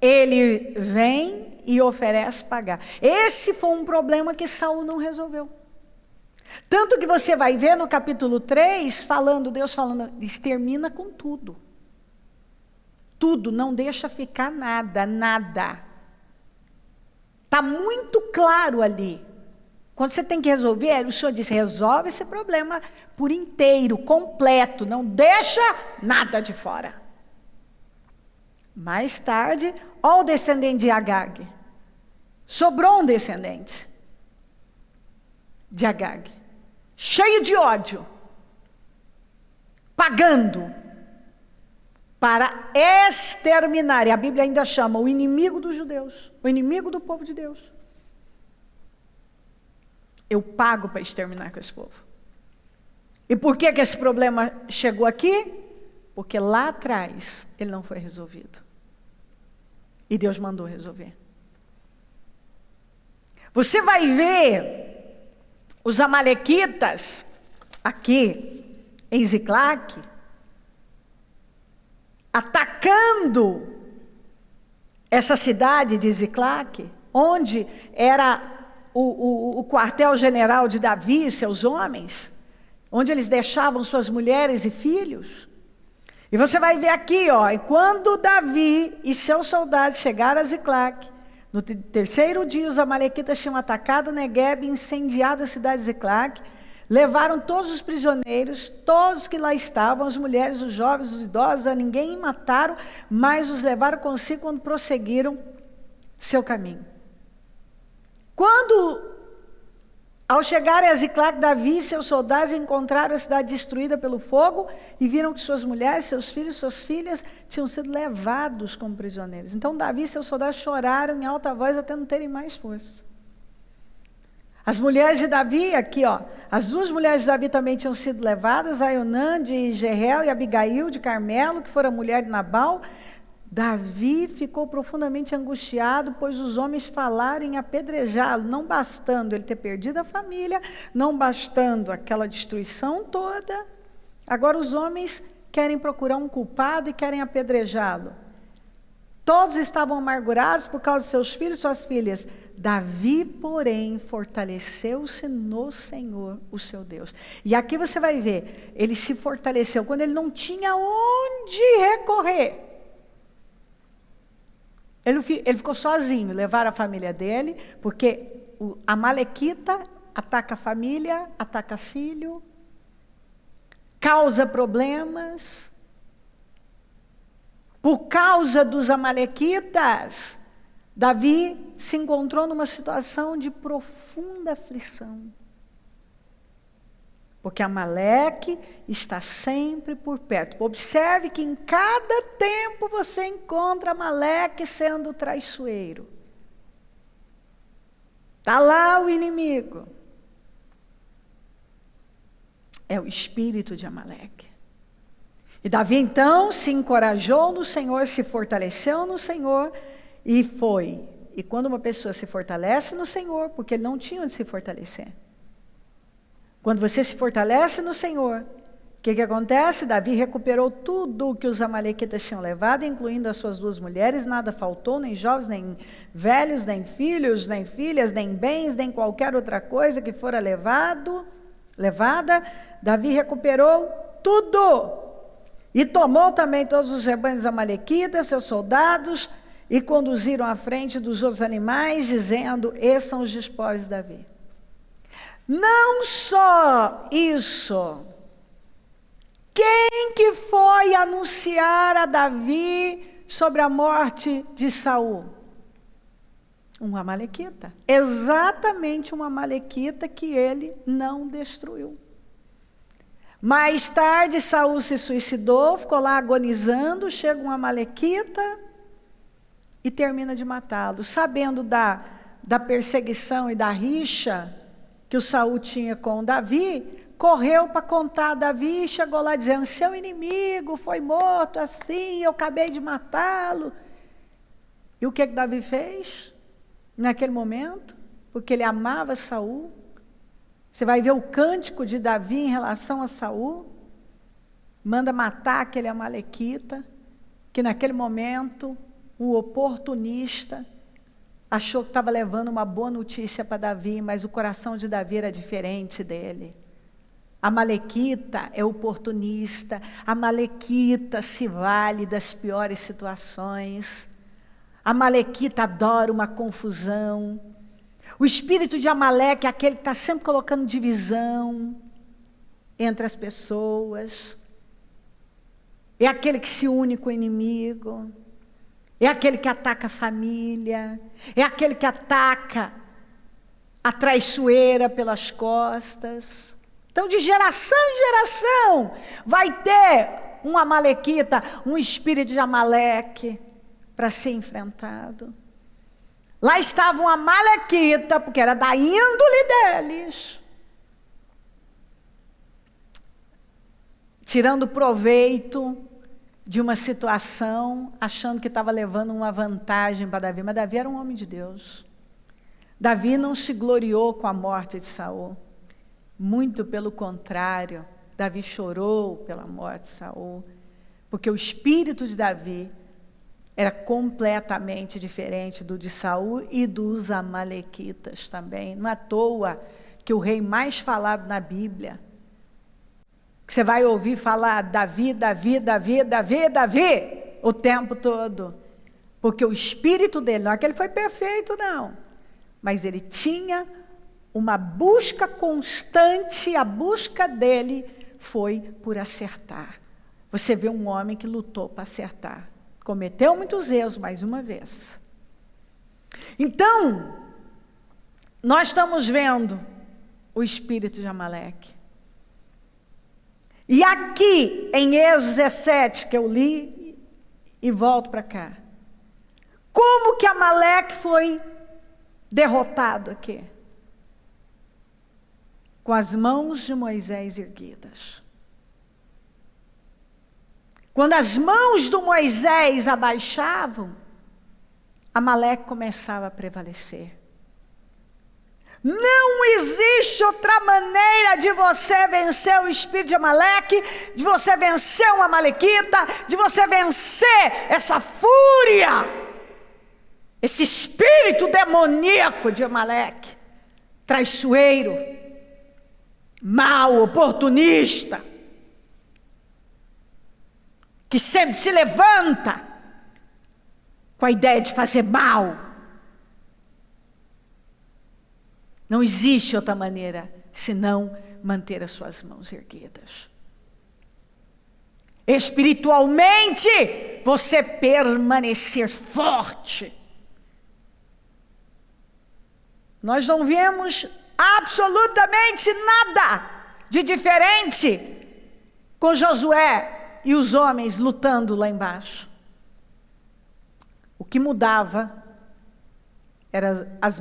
Speaker 1: ele vem e oferece pagar. Esse foi um problema que Saul não resolveu. Tanto que você vai ver no capítulo 3, Deus falando, extermina com tudo. Tudo, não deixa ficar nada, nada. Está muito claro ali. Quando você tem que resolver, o Senhor disse, resolve esse problema por inteiro, completo, não deixa nada de fora. Mais tarde, ó o descendente de Agag. Sobrou um descendente de Agag, cheio de ódio, pagando para exterminar, e a Bíblia ainda chama o inimigo dos judeus, o inimigo do povo de Deus. Eu pago para exterminar com esse povo. E por que esse problema chegou aqui? Porque lá atrás ele não foi resolvido. E Deus mandou resolver. Você vai ver os amalequitas, aqui em Ziclague, atacando essa cidade de Ziclague, onde era o quartel-general de Davi e seus homens, onde eles deixavam suas mulheres e filhos. E você vai ver aqui, ó, quando Davi e seus soldados chegaram a Ziclague, no terceiro dia, os amalequitas tinham atacado Neguebe, incendiado a cidade de Ziclague, levaram todos os prisioneiros, todos que lá estavam, as mulheres, os jovens, os idosos, a ninguém mataram, mas os levaram consigo quando prosseguiram seu caminho. Ao chegarem a Ziclague, Davi e seus soldados encontraram a cidade destruída pelo fogo e viram que suas mulheres, seus filhos, suas filhas tinham sido levados como prisioneiros. Então Davi e seus soldados choraram em alta voz até não terem mais força. As mulheres de Davi, aqui ó, as duas mulheres de Davi também tinham sido levadas, Aionã de Jezreel e Abigail de Carmelo, que fora mulher de Nabal. Davi ficou profundamente angustiado, pois os homens falaram em apedrejá-lo, não bastando ele ter perdido a família, não bastando aquela destruição toda. Agora os homens querem procurar um culpado e querem apedrejá-lo. Todos estavam amargurados por causa de seus filhos e suas filhas. Davi, porém, fortaleceu-se no Senhor, o seu Deus. E aqui você vai ver, ele se fortaleceu quando ele não tinha onde recorrer. Ele ficou sozinho, levaram a família dele, porque a Amalequita ataca a família, ataca filho, causa problemas. Por causa dos amalequitas, Davi se encontrou numa situação de profunda aflição. Porque Amaleque está sempre por perto. Observe que em cada tempo você encontra Amaleque sendo traiçoeiro. Está lá o inimigo. É o espírito de Amaleque. E Davi então se encorajou no Senhor, se fortaleceu no Senhor e foi. E quando uma pessoa se fortalece no Senhor, porque ele não tinha onde se fortalecer. Quando você se fortalece no Senhor, o que acontece? Davi recuperou tudo o que os amalequitas tinham levado, incluindo as suas duas mulheres, nada faltou, nem jovens, nem velhos, nem filhos, nem filhas, nem bens, nem qualquer outra coisa que fora levada. Davi recuperou tudo. E tomou também todos os rebanhos amalequitas, seus soldados, e conduziram à frente dos outros animais, dizendo: esses são os despojos de Davi. Não só isso, quem que foi anunciar a Davi sobre a morte de Saul? Um amalequita. Exatamente um amalequita que ele não destruiu. Mais tarde, Saul se suicidou, ficou lá agonizando, chega um amalequita e termina de matá-lo. Sabendo da perseguição e da rixa que o Saul tinha com Davi, correu para contar a Davi e chegou lá dizendo: seu inimigo foi morto assim, eu acabei de matá-lo. E o que Davi fez naquele momento? Porque ele amava Saul. Você vai ver o cântico de Davi em relação a Saul. Manda matar aquele amalequita, que naquele momento o oportunista achou que estava levando uma boa notícia para Davi, mas o coração de Davi era diferente dele. Amalequita é oportunista, Amalequita se vale das piores situações, Amalequita adora uma confusão. O espírito de Amaleque é aquele que está sempre colocando divisão entre as pessoas, é aquele que se une com o inimigo, é aquele que ataca a família, é aquele que ataca a traiçoeira pelas costas. Então, de geração em geração, vai ter um amalequita, um espírito de Amaleque para ser enfrentado. Lá estava um amalequita, porque era da índole deles, tirando proveito de uma situação, achando que estava levando uma vantagem para Davi. Mas Davi era um homem de Deus. Davi não se gloriou com a morte de Saul. Muito pelo contrário, Davi chorou pela morte de Saul, porque o espírito de Davi era completamente diferente do de Saul e dos amalequitas também. Não é à toa que o rei mais falado na Bíblia, que você vai ouvir falar Davi, Davi, Davi, Davi, Davi, o tempo todo. Porque o espírito dele, não é que ele foi perfeito, não. Mas ele tinha uma busca constante, a busca dele foi por acertar. Você vê um homem que lutou para acertar. Cometeu muitos erros, mais uma vez. Então, nós estamos vendo o espírito de Amaleque. E aqui, em Êxodo 17, que eu li, e volto para cá. Como que Amaleque foi derrotado aqui? com as mãos de Moisés erguidas. Quando as mãos do Moisés abaixavam, Amaleque começava a prevalecer. Não existe outra maneira de você vencer o espírito de Amaleque, de você vencer um amalequita, de você vencer essa fúria, esse espírito demoníaco de Amaleque, traiçoeiro, mau, oportunista, que sempre se levanta com a ideia de fazer mal. Não existe outra maneira senão manter as suas mãos erguidas. Espiritualmente, você permanecer forte. Nós não vemos absolutamente nada de diferente com Josué e os homens lutando lá embaixo. O que mudava eram as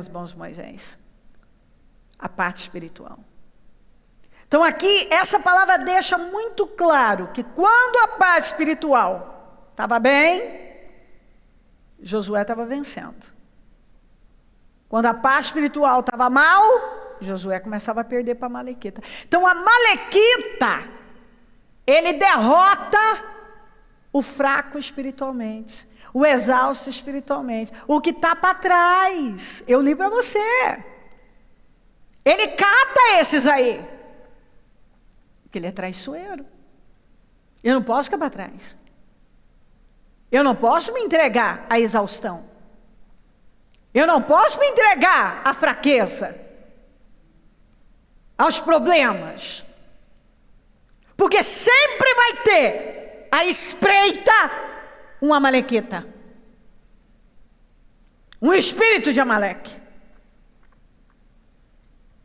Speaker 1: mãos de Moisés, a parte espiritual. Então aqui, essa palavra deixa muito claro que quando a parte espiritual estava bem, Josué estava vencendo. Quando a parte espiritual estava mal, Josué começava a perder para a Amalequita. Então a Amalequita, ele derrota o fraco espiritualmente, o exausto espiritualmente, o que está para trás. Eu li para você. Ele cata esses aí, porque ele é traiçoeiro. Eu não posso ficar para trás. Eu não posso me entregar à exaustão. Eu não posso me entregar à fraqueza, aos problemas, porque sempre vai ter à espreita um amalequita, um espírito de Amaleque,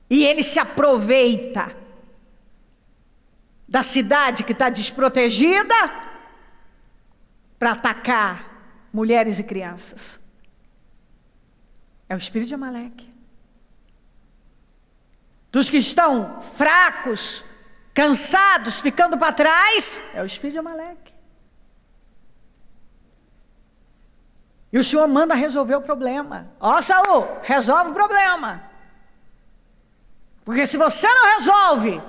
Speaker 1: e ele se aproveita da cidade que está desprotegida para atacar mulheres e crianças. É o espírito de Amaleque. Dos que estão fracos, cansados, ficando para trás, é o espírito de Amaleque. E o Senhor manda resolver o problema. Ó, Saul, resolve o problema. Porque se você não resolve,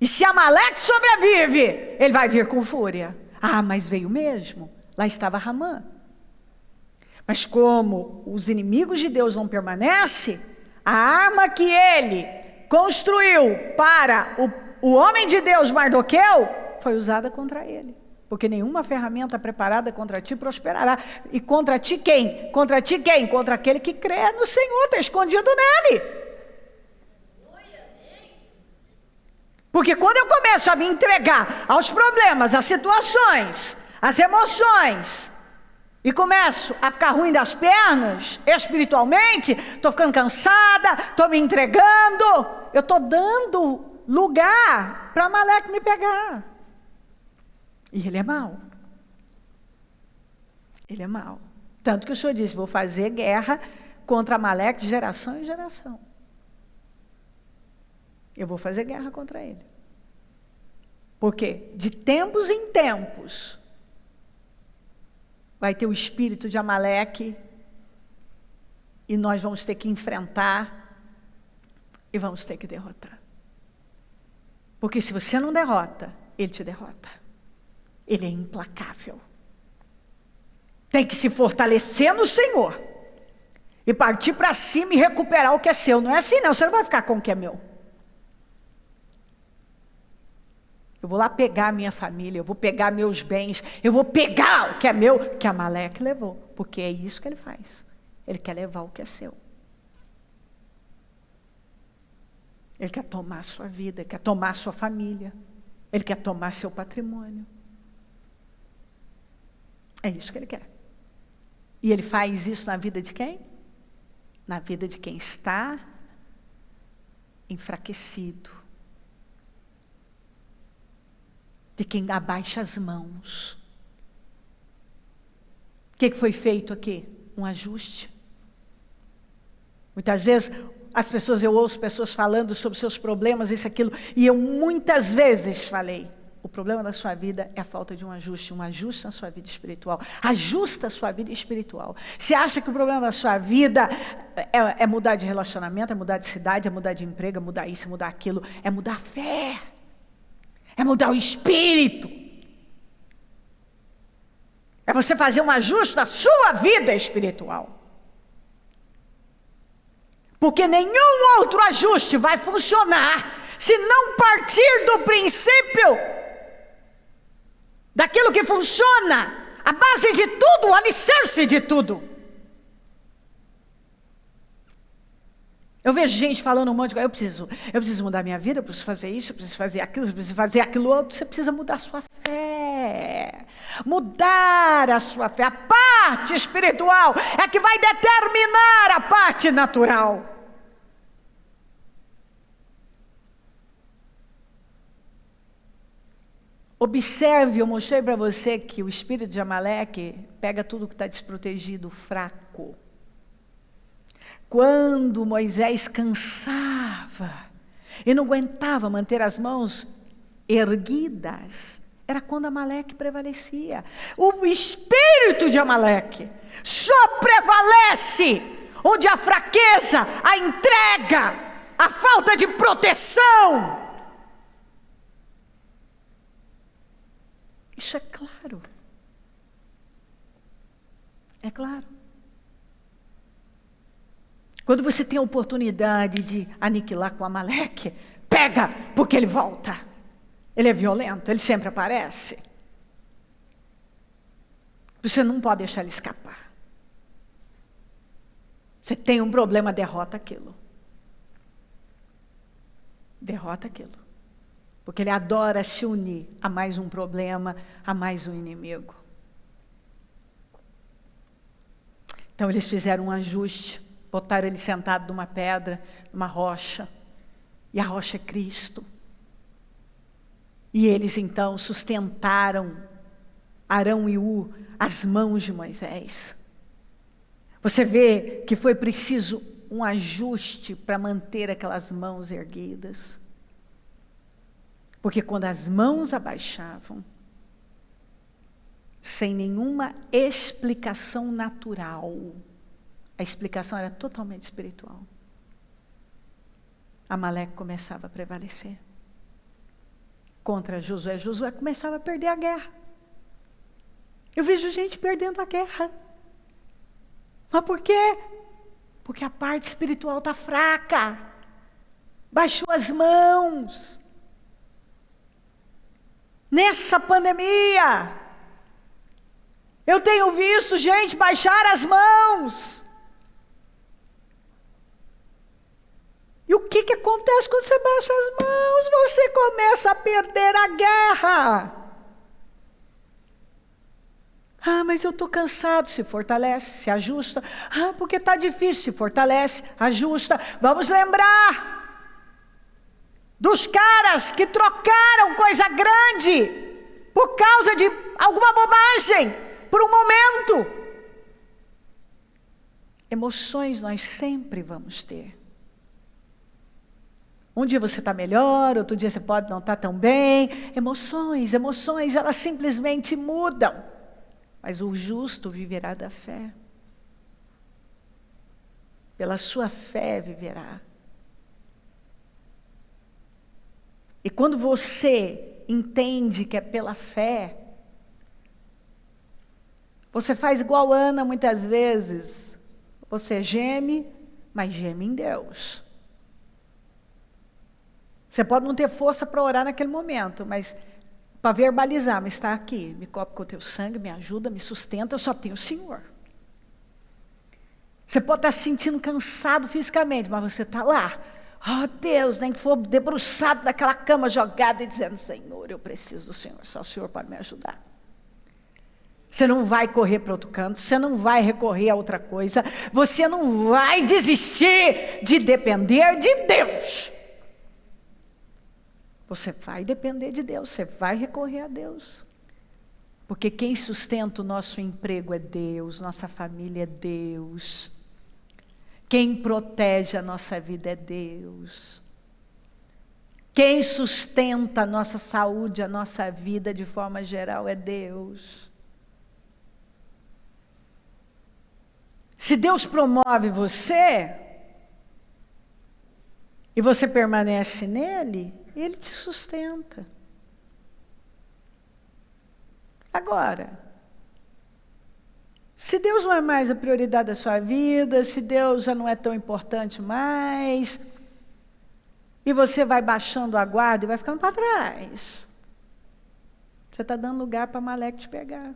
Speaker 1: e se Amaleque sobrevive, ele vai vir com fúria. Ah, mas veio mesmo. Lá estava Ramã. Mas como os inimigos de Deus não permanecem, a arma que ele construiu para o homem de Deus Mardoqueu foi usada contra ele. Porque nenhuma ferramenta preparada contra ti prosperará. E contra ti quem? Contra ti quem? Contra aquele que crê no Senhor, está escondido nele. Porque quando eu começo a me entregar aos problemas, às situações, às emoções, e começo a ficar ruim das pernas, espiritualmente, estou ficando cansada, estou me entregando, eu estou dando lugar para Amaleque me pegar. E ele é mau. Ele é mau. Tanto que o Senhor disse, vou fazer guerra contra Amaleque de geração em geração. Eu vou fazer guerra contra ele. Porque de tempos em tempos, vai ter o espírito de Amaleque, e nós vamos ter que enfrentar, e vamos ter que derrotar. Porque se você não derrota, ele te derrota. Ele é implacável. Tem que se fortalecer no Senhor, e partir para cima e recuperar o que é seu. Não é assim não, você não vai ficar com o que é meu. Eu vou lá pegar a minha família, eu vou pegar meus bens, eu vou pegar o que é meu, que Amaleque levou, porque é isso que ele faz. Ele quer levar o que é seu. Ele quer tomar a sua vida, ele quer tomar a sua família, ele quer tomar seu patrimônio. É isso que ele quer. E ele faz isso na vida de quem? Na vida de quem está enfraquecido. De quem abaixa as mãos. O que foi feito aqui? Um ajuste. Muitas vezes eu ouço pessoas falando sobre seus problemas, isso, aquilo, e eu muitas vezes falei, o problema da sua vida é a falta de um ajuste na sua vida espiritual. Ajusta a sua vida espiritual. Se acha que o problema da sua vida é mudar de relacionamento, é mudar de cidade, é mudar de emprego, é mudar isso, é mudar aquilo, é mudar a fé, é mudar o espírito. É você fazer um ajuste na sua vida espiritual. Porque nenhum outro ajuste vai funcionar se não partir do princípio daquilo que funciona, a base de tudo, o alicerce de tudo. Eu vejo gente falando um monte de coisa, eu preciso mudar minha vida, eu preciso fazer isso, eu preciso fazer aquilo, eu preciso fazer aquilo outro. Você precisa mudar a sua fé. Mudar a sua fé. A parte espiritual é que vai determinar a parte natural. Observe, eu mostrei para você que o espírito de Amaleque pega tudo que está desprotegido, fraco. Quando Moisés cansava e não aguentava manter as mãos erguidas, era quando Amaleque prevalecia. O espírito de Amaleque só prevalece onde a fraqueza, a entrega, a falta de proteção. Isso é claro. É claro. Quando você tem a oportunidade de aniquilar com Amaleque, pega, porque ele volta. Ele é violento, ele sempre aparece. Você não pode deixar ele escapar. Você tem um problema, derrota aquilo. Derrota aquilo. Porque ele adora se unir a mais um problema, a mais um inimigo. Então eles fizeram um ajuste, botaram ele sentado numa pedra, numa rocha, e a rocha é Cristo. E eles então sustentaram Arão e Ur, as mãos de Moisés. Você vê que foi preciso um ajuste para manter aquelas mãos erguidas. Porque quando as mãos abaixavam, sem nenhuma explicação natural, a explicação era totalmente espiritual, Amaleque começava a prevalecer. Contra Josué, Josué começava a perder a guerra. Eu vejo gente perdendo a guerra. Mas por quê? Porque a parte espiritual está fraca. Baixou as mãos. Nessa pandemia, eu tenho visto gente baixar as mãos. E o que acontece quando você baixa as mãos? Você começa a perder a guerra. Ah, mas eu estou cansado, se fortalece, se ajusta. Ah, porque está difícil, se fortalece, ajusta. Vamos lembrar dos caras que trocaram coisa grande por causa de alguma bobagem, por um momento. Emoções nós sempre vamos ter. Um dia você está melhor, outro dia você pode não estar tão bem. Emoções, elas simplesmente mudam. Mas o justo viverá da fé. Pela sua fé viverá. E quando você entende que é pela fé, você faz igual Ana muitas vezes. Você geme, mas geme em Deus. Você pode não ter força para orar naquele momento, mas para verbalizar, mas está aqui, me cobre com o teu sangue, me ajuda, me sustenta, eu só tenho o Senhor. Você pode estar se sentindo cansado fisicamente, mas você está lá. Oh Deus, nem que for debruçado daquela cama jogada e dizendo, Senhor, eu preciso do Senhor, só o Senhor pode me ajudar. Você não vai correr para outro canto, você não vai recorrer a outra coisa, você não vai desistir de depender de Deus. Você vai depender de Deus, você vai recorrer a Deus. Porque quem sustenta o nosso emprego é Deus, nossa família é Deus. Quem protege a nossa vida é Deus. Quem sustenta a nossa saúde, a nossa vida de forma geral é Deus. Se Deus promove você, e você permanece nele, Ele te sustenta. Agora, se Deus não é mais a prioridade da sua vida, se Deus já não é tão importante mais, e você vai baixando a guarda e vai ficando para trás, você está dando lugar para Amaleque te pegar.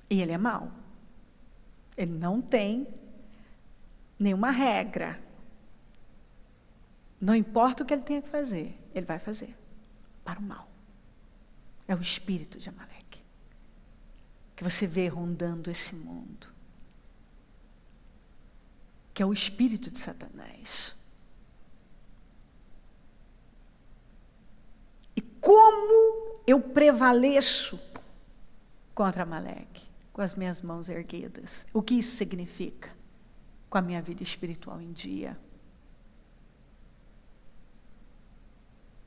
Speaker 1: E ele é mau. Ele não tem nenhuma regra. Não importa o que ele tenha que fazer, ele vai fazer para o mal. É o espírito de Amaleque que você vê rondando esse mundo, que é o espírito de Satanás. E como eu prevaleço contra Amaleque? Com as minhas mãos erguidas. O que isso significa? Com a minha vida espiritual em dia.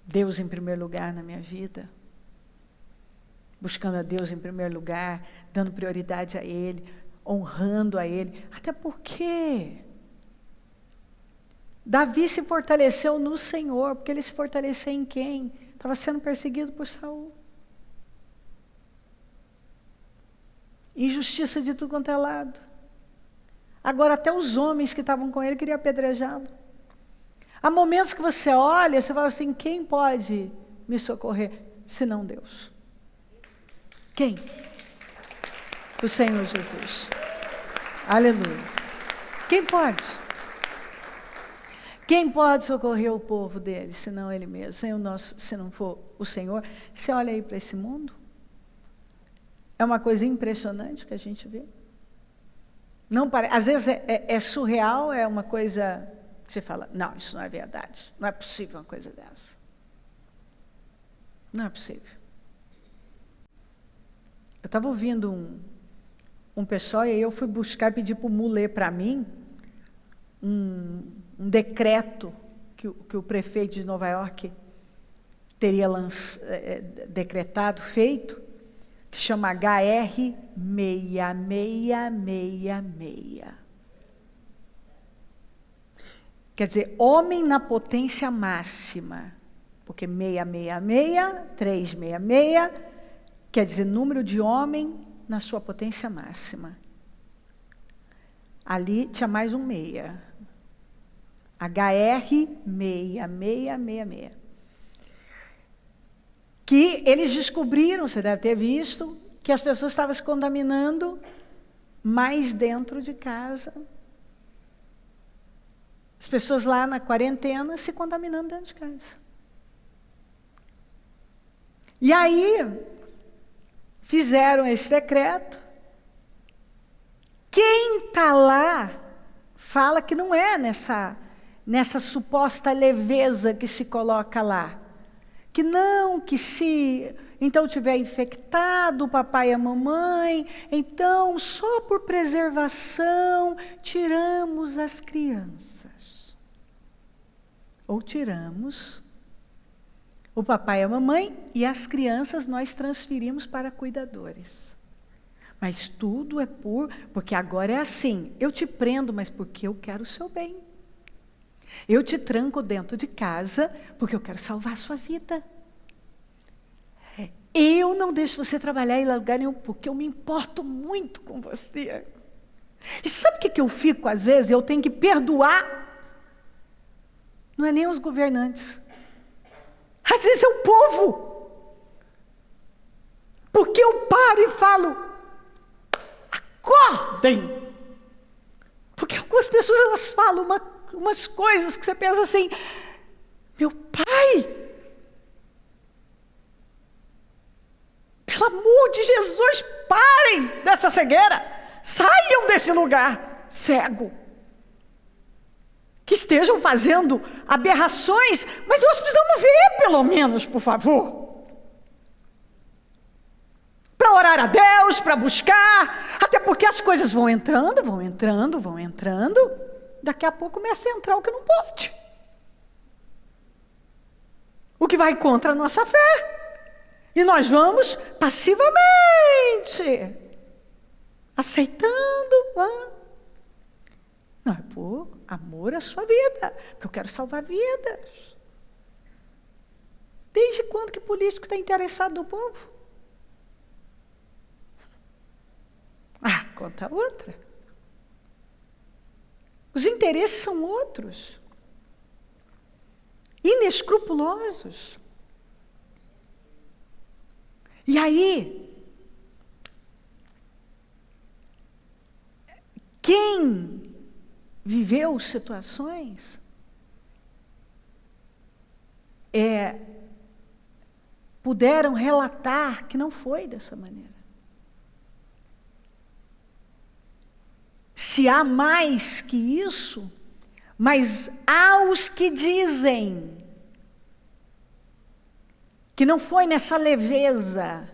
Speaker 1: Deus em primeiro lugar na minha vida. Buscando a Deus em primeiro lugar, dando prioridade a Ele, honrando a Ele. Até porque Davi se fortaleceu no Senhor, porque ele se fortaleceu em quem? Estava sendo perseguido por Saul. Injustiça de tudo quanto é lado. Agora até os homens que estavam com ele queriam apedrejá-lo. Há momentos que você olha e você fala assim, quem pode me socorrer, senão Deus? Quem? O Senhor Jesus. Aleluia. Quem pode? Quem pode socorrer o povo dele, senão ele mesmo? Se não for o Senhor. Você olha aí para esse mundo. É uma coisa impressionante que a gente vê. Não parece, às vezes é surreal, é uma coisa que você fala, não, isso não é verdade. Não é possível uma coisa dessa. Não é possível. Eu estava ouvindo um pessoal, e aí eu fui buscar, pedir para o Mu ler para mim um decreto que o prefeito de Nova York teria decretado, feito, que chama HR 6666. Quer dizer, homem na potência máxima, porque 666, 366, quer dizer, número de homem na sua potência máxima. Ali tinha mais um 6. HR 6666. Que eles descobriram, você deve ter visto, que as pessoas estavam se contaminando mais dentro de casa. As pessoas lá na quarentena se contaminando dentro de casa. E aí, fizeram esse decreto. Quem está lá fala que não é nessa suposta leveza que se coloca lá. Que não, que se então tiver infectado o papai e a mamãe, então só por preservação tiramos as crianças. Ou tiramos o papai e a mamãe e as crianças nós transferimos para cuidadores. Mas tudo é porque agora é assim, eu te prendo, mas porque eu quero o seu bem. Eu te tranco dentro de casa porque eu quero salvar a sua vida. Eu não deixo você trabalhar em lugar nenhum porque eu me importo muito com você. E sabe o que eu fico às vezes? Eu tenho que perdoar. Não é nem os governantes. Às vezes é o povo. Porque eu paro e falo, acordem. Porque algumas pessoas elas falam umas coisas que você pensa assim, meu pai, pelo amor de Jesus, parem dessa cegueira, saiam desse lugar cego, que estejam fazendo aberrações, mas nós precisamos ver pelo menos, por favor. Para orar a Deus, para buscar, até porque as coisas vão entrando, daqui a pouco começa a entrar o que não pode. O que vai contra a nossa fé. E nós vamos passivamente aceitando. Não, é por amor à sua vida, porque eu quero salvar vidas. Desde quando que político está interessado no povo? Conta outra. Os interesses são outros. Inescrupulosos. E aí, quem viveu situações puderam relatar que não foi dessa maneira. Se há mais que isso, mas há os que dizem que não foi nessa leveza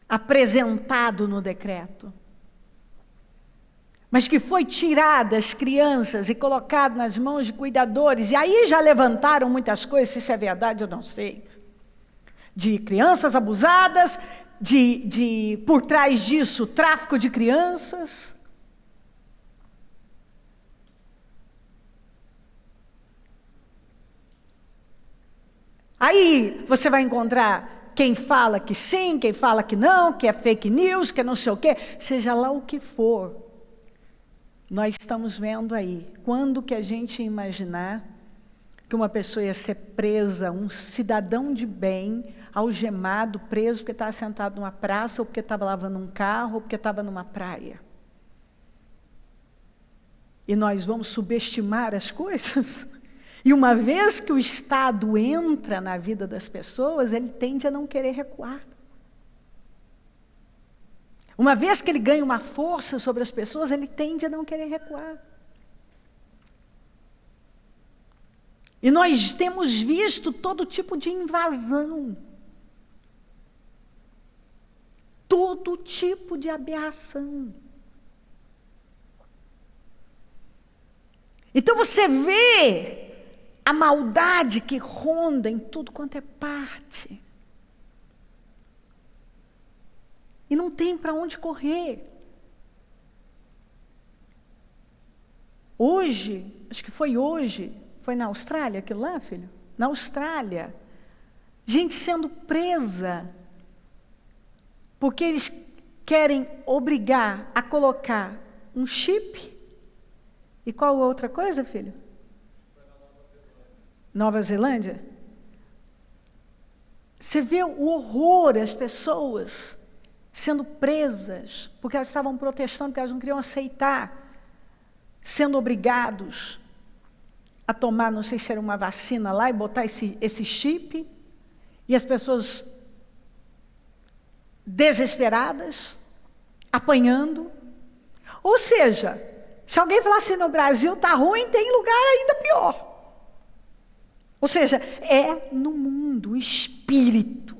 Speaker 1: apresentado no decreto, mas que foi tirada as crianças e colocado nas mãos de cuidadores, e aí já levantaram muitas coisas, se isso é verdade eu não sei, de crianças abusadas, por trás disso, tráfico de crianças. Aí você vai encontrar quem fala que sim, quem fala que não, que é fake news, que é não sei o quê, seja lá o que for. Nós estamos vendo aí, quando que a gente ia imaginar que uma pessoa ia ser presa, um cidadão de bem, algemado, preso porque estava sentado numa praça, ou porque estava lavando um carro, ou porque estava numa praia. E nós vamos subestimar as coisas? E uma vez que o Estado entra na vida das pessoas, ele tende a não querer recuar. Uma vez que ele ganha uma força sobre as pessoas, ele tende a não querer recuar. E nós temos visto todo tipo de invasão. Todo tipo de aberração. Então você vê a maldade que ronda em tudo quanto é parte. E não tem para onde correr. Hoje, acho que foi hoje, foi na Austrália aquilo lá, filho? Na Austrália. Gente sendo presa, porque eles querem obrigar a colocar um chip. E qual outra coisa, filho? Nova Zelândia? Você vê o horror, as pessoas sendo presas, porque elas estavam protestando, porque elas não queriam aceitar, sendo obrigados a tomar, não sei se era uma vacina lá, e botar esse chip, e as pessoas desesperadas, apanhando. Ou seja, se alguém falar assim, no Brasil está ruim, tem lugar ainda pior. Ou seja, é no mundo, o espírito.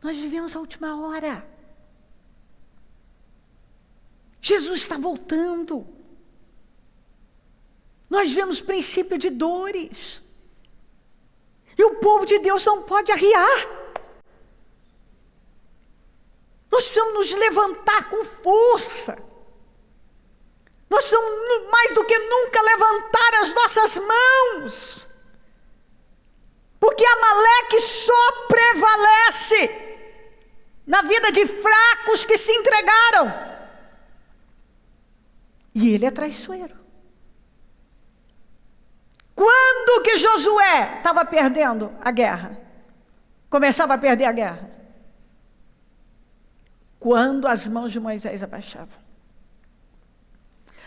Speaker 1: Nós vivemos a última hora. Jesus está voltando. Nós vemos princípio de dores. E o povo de Deus não pode arriar. Nós precisamos nos levantar com força. Nós precisamos, mais do que nunca, levantar as nossas mãos. Porque Amaleque só prevalece na vida de fracos que se entregaram. E ele é traiçoeiro. Quando que Josué estava perdendo a guerra? Começava a perder a guerra? Quando as mãos de Moisés abaixavam.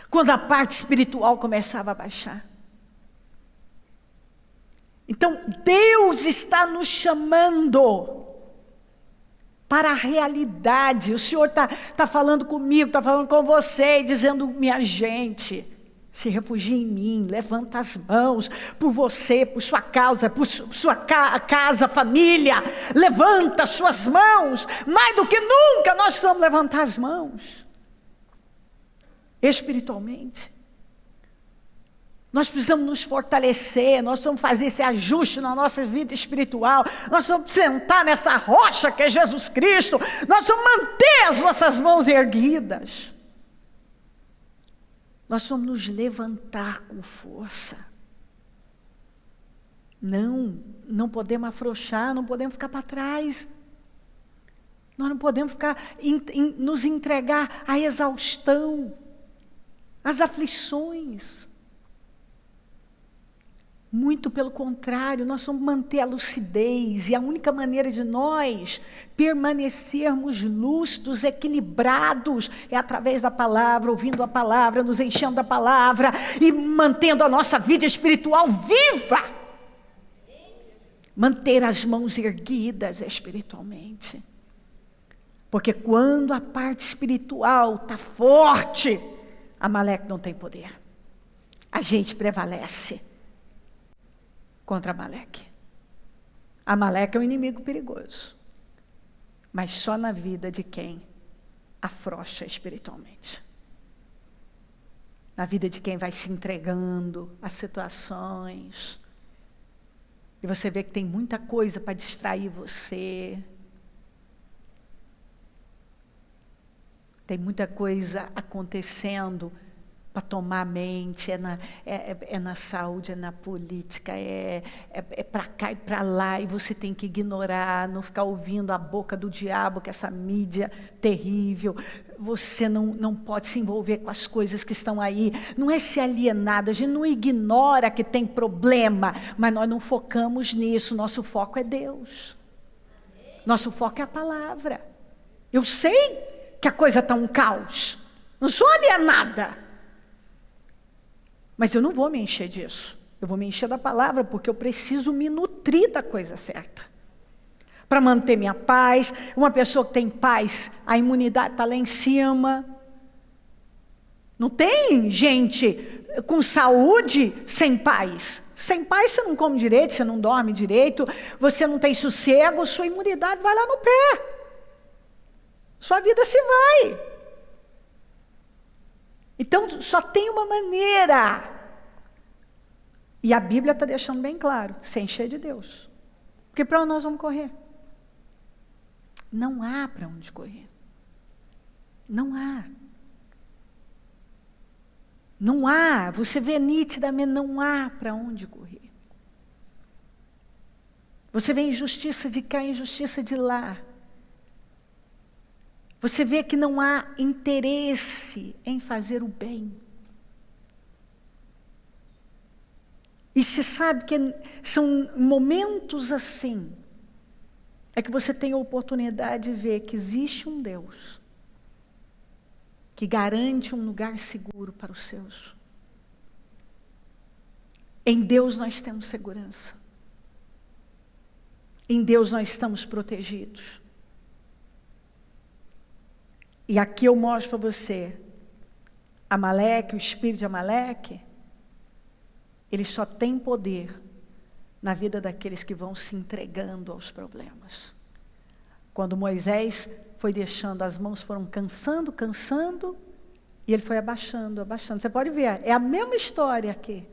Speaker 1: Quando a parte espiritual começava a baixar. Então, Deus está nos chamando para a realidade. O Senhor está falando comigo, está falando com você, dizendo, minha gente, Se refugia em mim, levanta as mãos por você, por sua causa, por sua casa, família. Levanta suas mãos, mais do que nunca nós precisamos levantar as mãos. Espiritualmente. Nós precisamos nos fortalecer, nós precisamos fazer esse ajuste na nossa vida espiritual, nós precisamos sentar nessa rocha que é Jesus Cristo, nós precisamos manter as nossas mãos erguidas. Nós vamos nos levantar com força. Não podemos afrouxar, não podemos ficar para trás. Nós não podemos nos entregar à exaustão, às aflições. Muito pelo contrário, nós vamos manter a lucidez, e a única maneira de nós permanecermos lúcidos, equilibrados, é através da palavra, ouvindo a palavra, nos enchendo da palavra e mantendo a nossa vida espiritual viva. Manter as mãos erguidas espiritualmente. Porque quando a parte espiritual está forte, Amaleque não tem poder. A gente prevalece contra Amaleque. Amaleque é um inimigo perigoso, mas só na vida de quem afrouxa espiritualmente. Na vida de quem vai se entregando às situações. E você vê que tem muita coisa para distrair você. Tem muita coisa acontecendo para tomar a mente, é na saúde, é na política, é para cá e para lá, e você tem que ignorar, não ficar ouvindo a boca do diabo, que é essa mídia terrível. Você não pode se envolver com as coisas que estão aí, não é se alienar, a gente não ignora que tem problema, mas nós não focamos nisso, nosso foco é Deus. Nosso foco é a palavra. Eu sei que a coisa está um caos, não sou alienada. Mas eu não vou me encher disso. Eu vou me encher da palavra, porque eu preciso me nutrir da coisa certa. Para manter minha paz. Uma pessoa que tem paz, a imunidade está lá em cima. Não tem gente com saúde sem paz. Sem paz você não come direito, você não dorme direito, você não tem sossego, sua imunidade vai lá no pé. Sua vida se vai. Então, só tem uma maneira. E a Bíblia está deixando bem claro, se encher de Deus. Porque para onde nós vamos correr? Não há para onde correr. Não há. Não há. Você vê nitidamente, não há para onde correr. Você vê injustiça de cá, injustiça de lá. Você vê que não há interesse em fazer o bem. E se sabe que são momentos assim, é que você tem a oportunidade de ver que existe um Deus que garante um lugar seguro para os seus. Em Deus nós temos segurança. Em Deus nós estamos protegidos. E aqui eu mostro para você, Amaleque, o espírito de Amaleque, ele só tem poder na vida daqueles que vão se entregando aos problemas. Quando Moisés foi deixando, as mãos foram cansando, e ele foi abaixando. Você pode ver, é a mesma história aqui.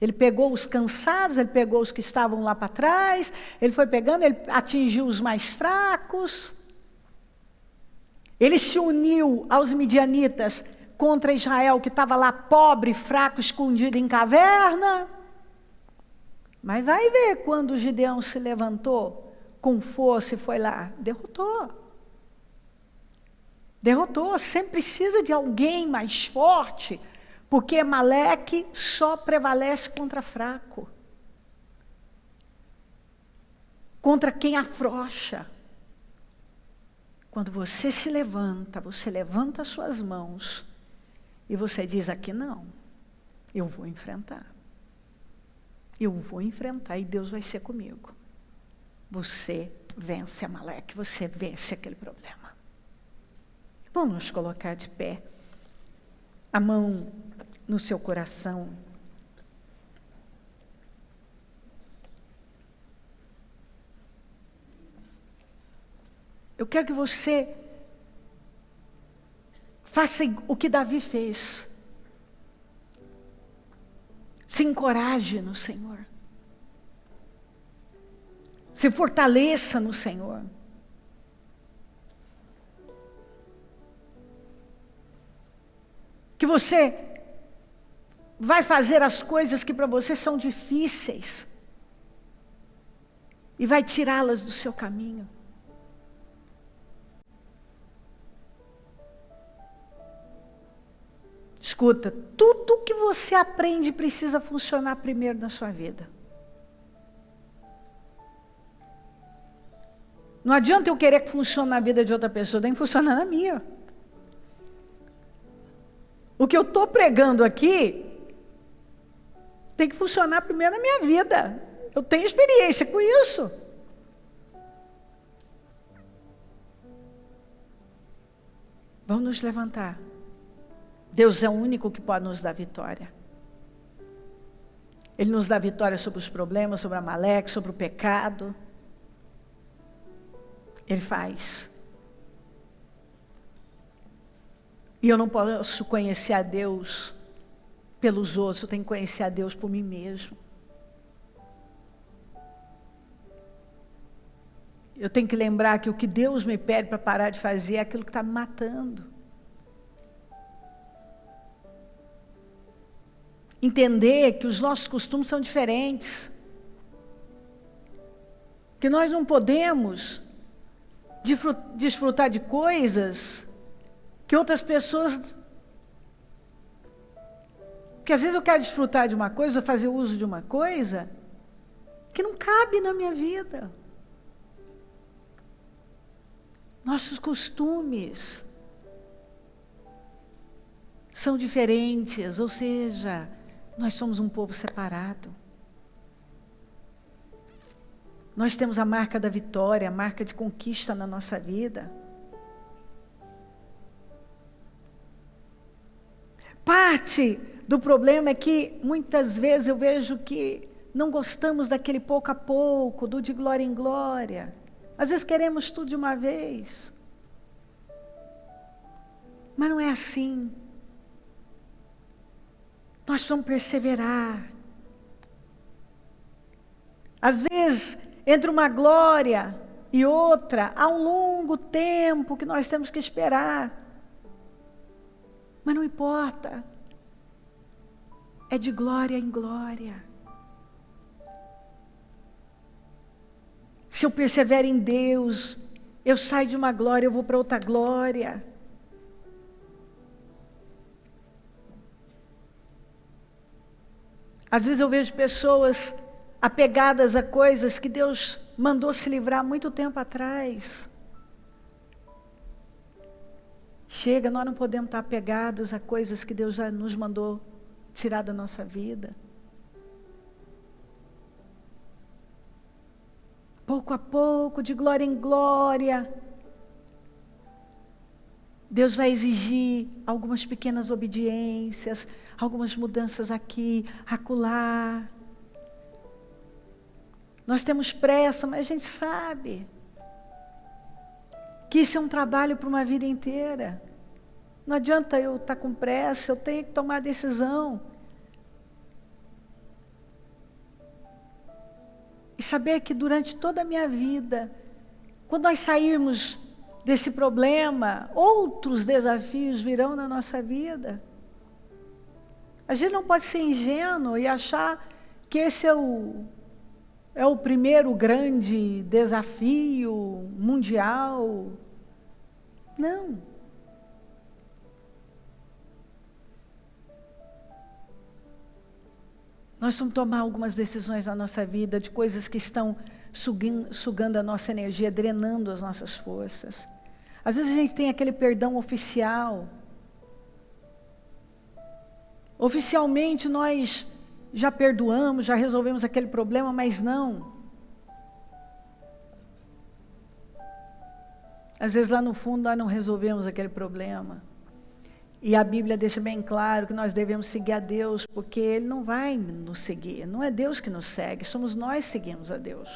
Speaker 1: Ele pegou os cansados, ele pegou os que estavam lá para trás, ele foi pegando, ele atingiu os mais fracos. Ele se uniu aos midianitas contra Israel, que estava lá pobre, fraco, escondido em caverna. Mas vai ver quando Gideão se levantou com força e foi lá. Derrotou. Sempre precisa de alguém mais forte, porque Amaleque só prevalece contra fraco. Contra quem afrouxa. Quando você se levanta, você levanta as suas mãos e você diz aqui não, eu vou enfrentar. Eu vou enfrentar e Deus vai ser comigo. Você vence Amaleque, você vence aquele problema. Vamos nos colocar de pé. A mão no seu coração. Eu quero que você faça o que Davi fez. Se encoraje no Senhor. Se fortaleça no Senhor. Que você vai fazer as coisas que para você são difíceis e vai tirá-las do seu caminho. Escuta, tudo que você aprende precisa funcionar primeiro na sua vida. Não adianta eu querer que funcione na vida de outra pessoa, tem que funcionar na minha. O que eu estou pregando aqui tem que funcionar primeiro na minha vida. Eu tenho experiência com isso. Vamos nos levantar. Deus é o único que pode nos dar vitória. Ele nos dá vitória sobre os problemas, sobre a Amaleque, sobre o pecado. Ele faz. E eu não posso conhecer a Deus pelos outros, eu tenho que conhecer a Deus por mim mesmo. Eu tenho que lembrar que o que Deus me pede para parar de fazer é aquilo que está me matando. Entender que os nossos costumes são diferentes. Que nós não podemos desfrutar de coisas que outras pessoas... Porque às vezes eu quero desfrutar de uma coisa, fazer uso de uma coisa, que não cabe na minha vida. Nossos costumes são diferentes, ou seja, nós somos um povo separado. Nós temos a marca da vitória, a marca de conquista na nossa vida. Parte do problema é que muitas vezes eu vejo que não gostamos daquele pouco a pouco, do de glória em glória. Às vezes queremos tudo de uma vez. Mas não é assim. Nós precisamos perseverar. Às vezes, entre uma glória e outra, há um longo tempo que nós temos que esperar. Mas não importa. É de glória em glória. Se eu persevero em Deus, eu saio de uma glória, eu vou para outra glória. Às vezes eu vejo pessoas apegadas a coisas que Deus mandou se livrar muito tempo atrás. Chega, nós não podemos estar apegados a coisas que Deus já nos mandou tirar da nossa vida. Pouco a pouco, de glória em glória, Deus vai exigir algumas pequenas obediências, algumas mudanças aqui, acolá. Nós temos pressa, mas a gente sabe que isso é um trabalho para uma vida inteira. Não adianta eu estar com pressa, eu tenho que tomar a decisão. E saber que durante toda a minha vida, quando nós sairmos desse problema, outros desafios virão na nossa vida. A gente não pode ser ingênuo e achar que esse é o primeiro grande desafio mundial. Não. Nós vamos tomar algumas decisões na nossa vida de coisas que estão sugando a nossa energia, drenando as nossas forças. Às vezes a gente tem aquele perdão oficial. Oficialmente nós já perdoamos, já resolvemos aquele problema, mas não. Às vezes lá no fundo nós não resolvemos aquele problema. E a Bíblia deixa bem claro que nós devemos seguir a Deus, porque Ele não vai nos seguir. Não é Deus que nos segue, somos nós que seguimos a Deus.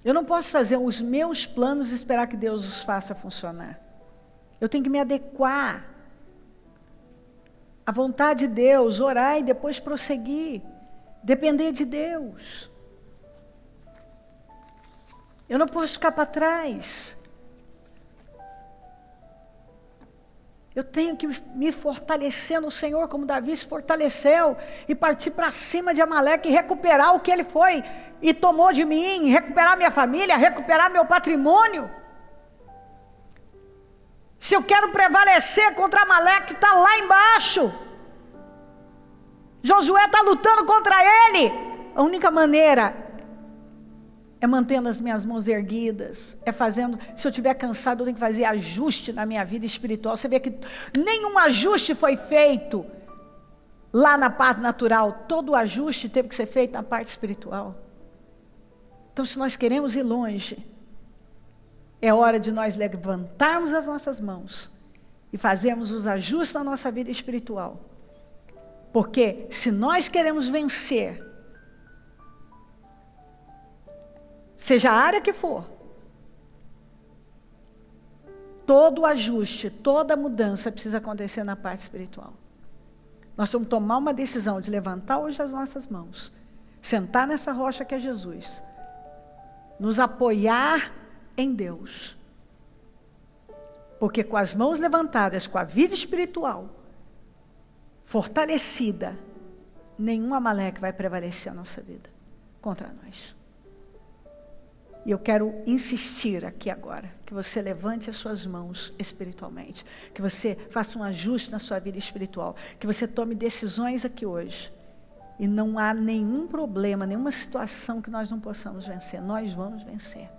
Speaker 1: Eu não posso fazer os meus planos e esperar que Deus os faça funcionar. Eu tenho que me adequar à vontade de Deus, orar e depois prosseguir. Depender de Deus. Eu não posso ficar para trás. Eu tenho que me fortalecer no Senhor, como Davi se fortaleceu, e partir para cima de Amaleque e recuperar o que ele foi e tomou de mim, recuperar minha família, recuperar meu patrimônio. Se eu quero prevalecer contra Amaleque, que está lá embaixo, Josué está lutando contra ele, a única maneira é mantendo as minhas mãos erguidas, é fazendo, se eu estiver cansado, eu tenho que fazer ajuste na minha vida espiritual. Você vê que nenhum ajuste foi feito lá na parte natural, todo o ajuste teve que ser feito na parte espiritual. Então, se nós queremos ir longe, é hora de nós levantarmos as nossas mãos e fazermos os ajustes na nossa vida espiritual. Porque se nós queremos vencer, seja a área que for, todo ajuste, toda mudança precisa acontecer na parte espiritual. Nós vamos tomar uma decisão de levantar hoje as nossas mãos, sentar nessa rocha que é Jesus, nos apoiar em Deus. Porque com as mãos levantadas, com a vida espiritual fortalecida, nenhum Amaleque vai prevalecer a nossa vida contra nós. E eu quero insistir aqui agora, que você levante as suas mãos espiritualmente, que você faça um ajuste na sua vida espiritual, que você tome decisões aqui hoje, e não há nenhum problema, nenhuma situação que nós não possamos vencer, nós vamos vencer.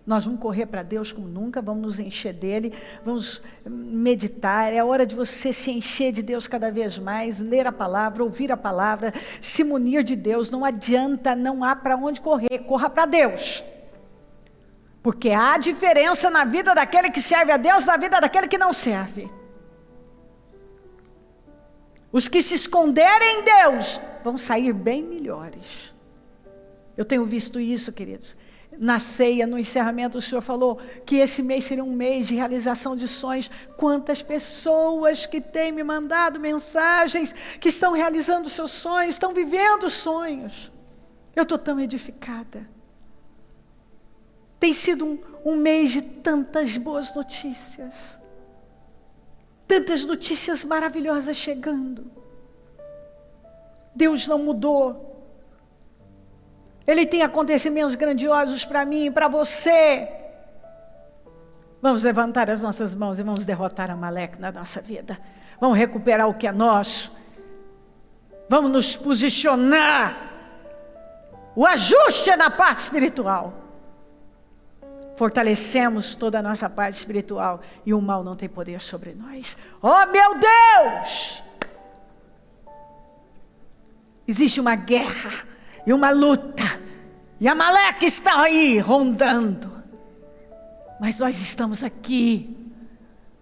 Speaker 1: Nós vamos correr para Deus como nunca, vamos nos encher dEle, vamos meditar. É hora de você se encher de Deus cada vez mais, ler a palavra, ouvir a palavra, se munir de Deus. Não adianta, não há para onde correr, corra para Deus. Porque há diferença na vida daquele que serve a Deus, na vida daquele que não serve. Os que se esconderem em Deus vão sair bem melhores. Eu tenho visto isso, queridos. Na ceia, no encerramento, o Senhor falou que esse mês seria um mês de realização de sonhos. Quantas pessoas que têm me mandado mensagens, que estão realizando seus sonhos, estão vivendo sonhos. Eu estou tão edificada. Tem sido um mês de tantas boas notícias. Tantas notícias maravilhosas chegando. Deus não mudou. Ele tem acontecimentos grandiosos para mim e para você. Vamos levantar as nossas mãos e vamos derrotar Amaleque na nossa vida. Vamos recuperar o que é nosso. Vamos nos posicionar. O ajuste é na parte espiritual. Fortalecemos toda a nossa parte espiritual e o mal não tem poder sobre nós. Oh, meu Deus! Existe uma guerra e uma luta, e Amaleque está aí rondando, mas nós estamos aqui,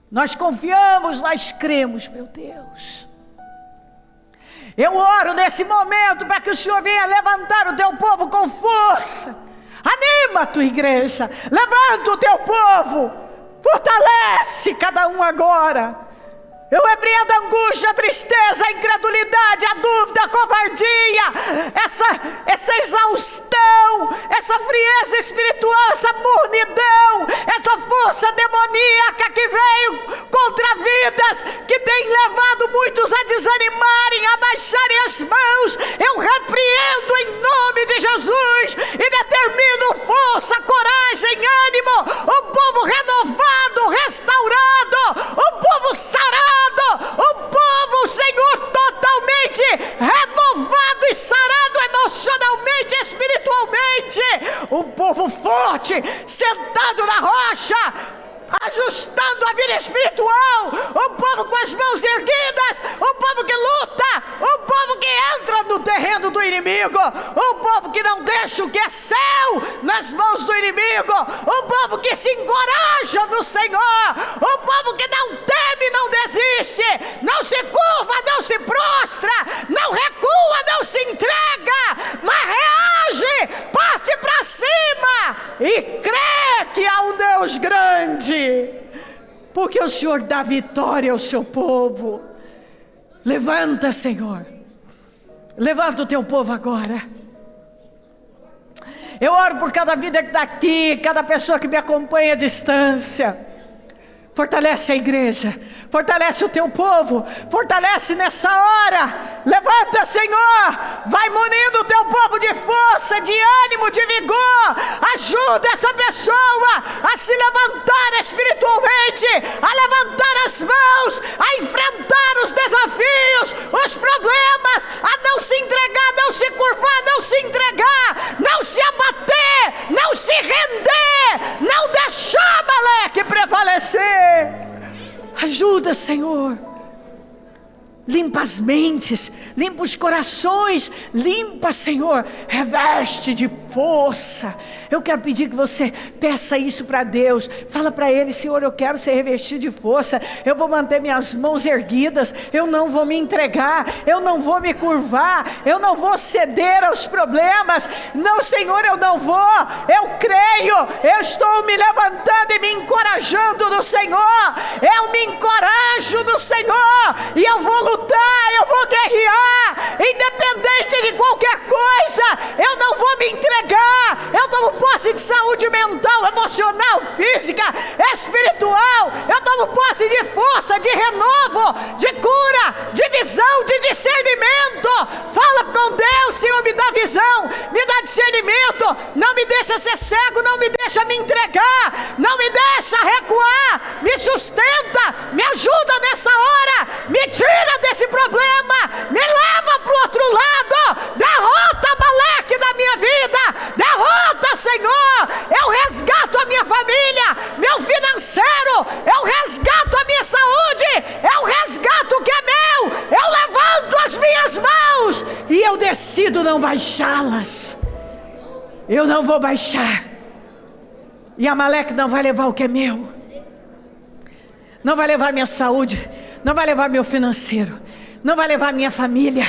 Speaker 1: nós confiamos, nós cremos, meu Deus. Eu oro nesse momento para que o Senhor venha levantar o teu povo com força. Anima a tua igreja, levanta o teu povo, fortalece cada um agora. Eu repreendo a angústia, a tristeza, a incredulidade, a dúvida, a covardia, essa exaustão, essa frieza espiritual, essa mornidão, essa força demoníaca que veio contra vidas, que tem levado muitos a desanimarem, a baixarem as mãos. Eu repreendo em nome de Jesus e determino força, coragem, ânimo, o povo renovado, restaurado, o povo sarado, o povo, Senhor, totalmente renovado e sarado emocionalmente, espiritualmente, um povo forte, sentado na rocha, ajustando a vida espiritual, um povo com as mãos erguidas, um povo que luta, um povo que entra no terreno do inimigo, um povo que não deixa o que é seu nas mãos do inimigo, um povo que se encoraja no Senhor, um povo que não teme, não desiste, não se curva, não se prostra, não recua, não se entrega, mas reage, parte para cima e crê que há um Deus grande, porque o Senhor dá vitória ao seu povo. Levanta, Senhor, levanta o teu povo agora. Eu oro por cada vida que está aqui, cada pessoa que me acompanha à distância. Fortalece a igreja, fortalece o teu povo, fortalece nessa hora. Levanta, Senhor, vai munindo o teu povo de força, de ânimo, de vigor. Ajuda essa pessoa a se levantar espiritualmente, a levantar as mãos, a enfrentar os desafios, os problemas, a não se entregar, não se curvar, não se entregar, não se abater, não se render, não deixar Amaleque prevalecer. Ajuda, Senhor. Limpa as mentes, limpa os corações, limpa, Senhor, reveste de força. Eu quero pedir que você peça isso para Deus. Fala para Ele: Senhor, eu quero ser revestido de força. Eu vou manter minhas mãos erguidas. Eu não vou me entregar. Eu não vou me curvar. Eu não vou ceder aos problemas. Não, Senhor, eu não vou. Eu creio. Eu estou me levantando e me encorajando no Senhor. Eu me encorajo no Senhor. E eu vou lutar. Eu vou guerrear. Independente de qualquer coisa. Eu não vou me entregar. Eu tomo posse de saúde mental, emocional, física, espiritual. Eu tomo posse de força, de renovo, de cura, de visão, de discernimento. Fala com Deus: Senhor, me dá visão, me dá discernimento. Não me deixa ser cego, não me deixa me entregar, não me deixa recuar. Me sustenta, me ajuda nessa hora, me tira desse problema, me leva para o outro lado. Derrota Amaleque da minha vida, derrota, Senhor. Eu resgato a minha família, meu financeiro, eu resgato a minha saúde, eu resgato o que é meu. Eu levanto as minhas mãos e eu decido não baixá-las. Eu não vou baixar. E Amaleque não vai levar o que é meu, não vai levar minha saúde, não vai levar meu financeiro, não vai levar minha família,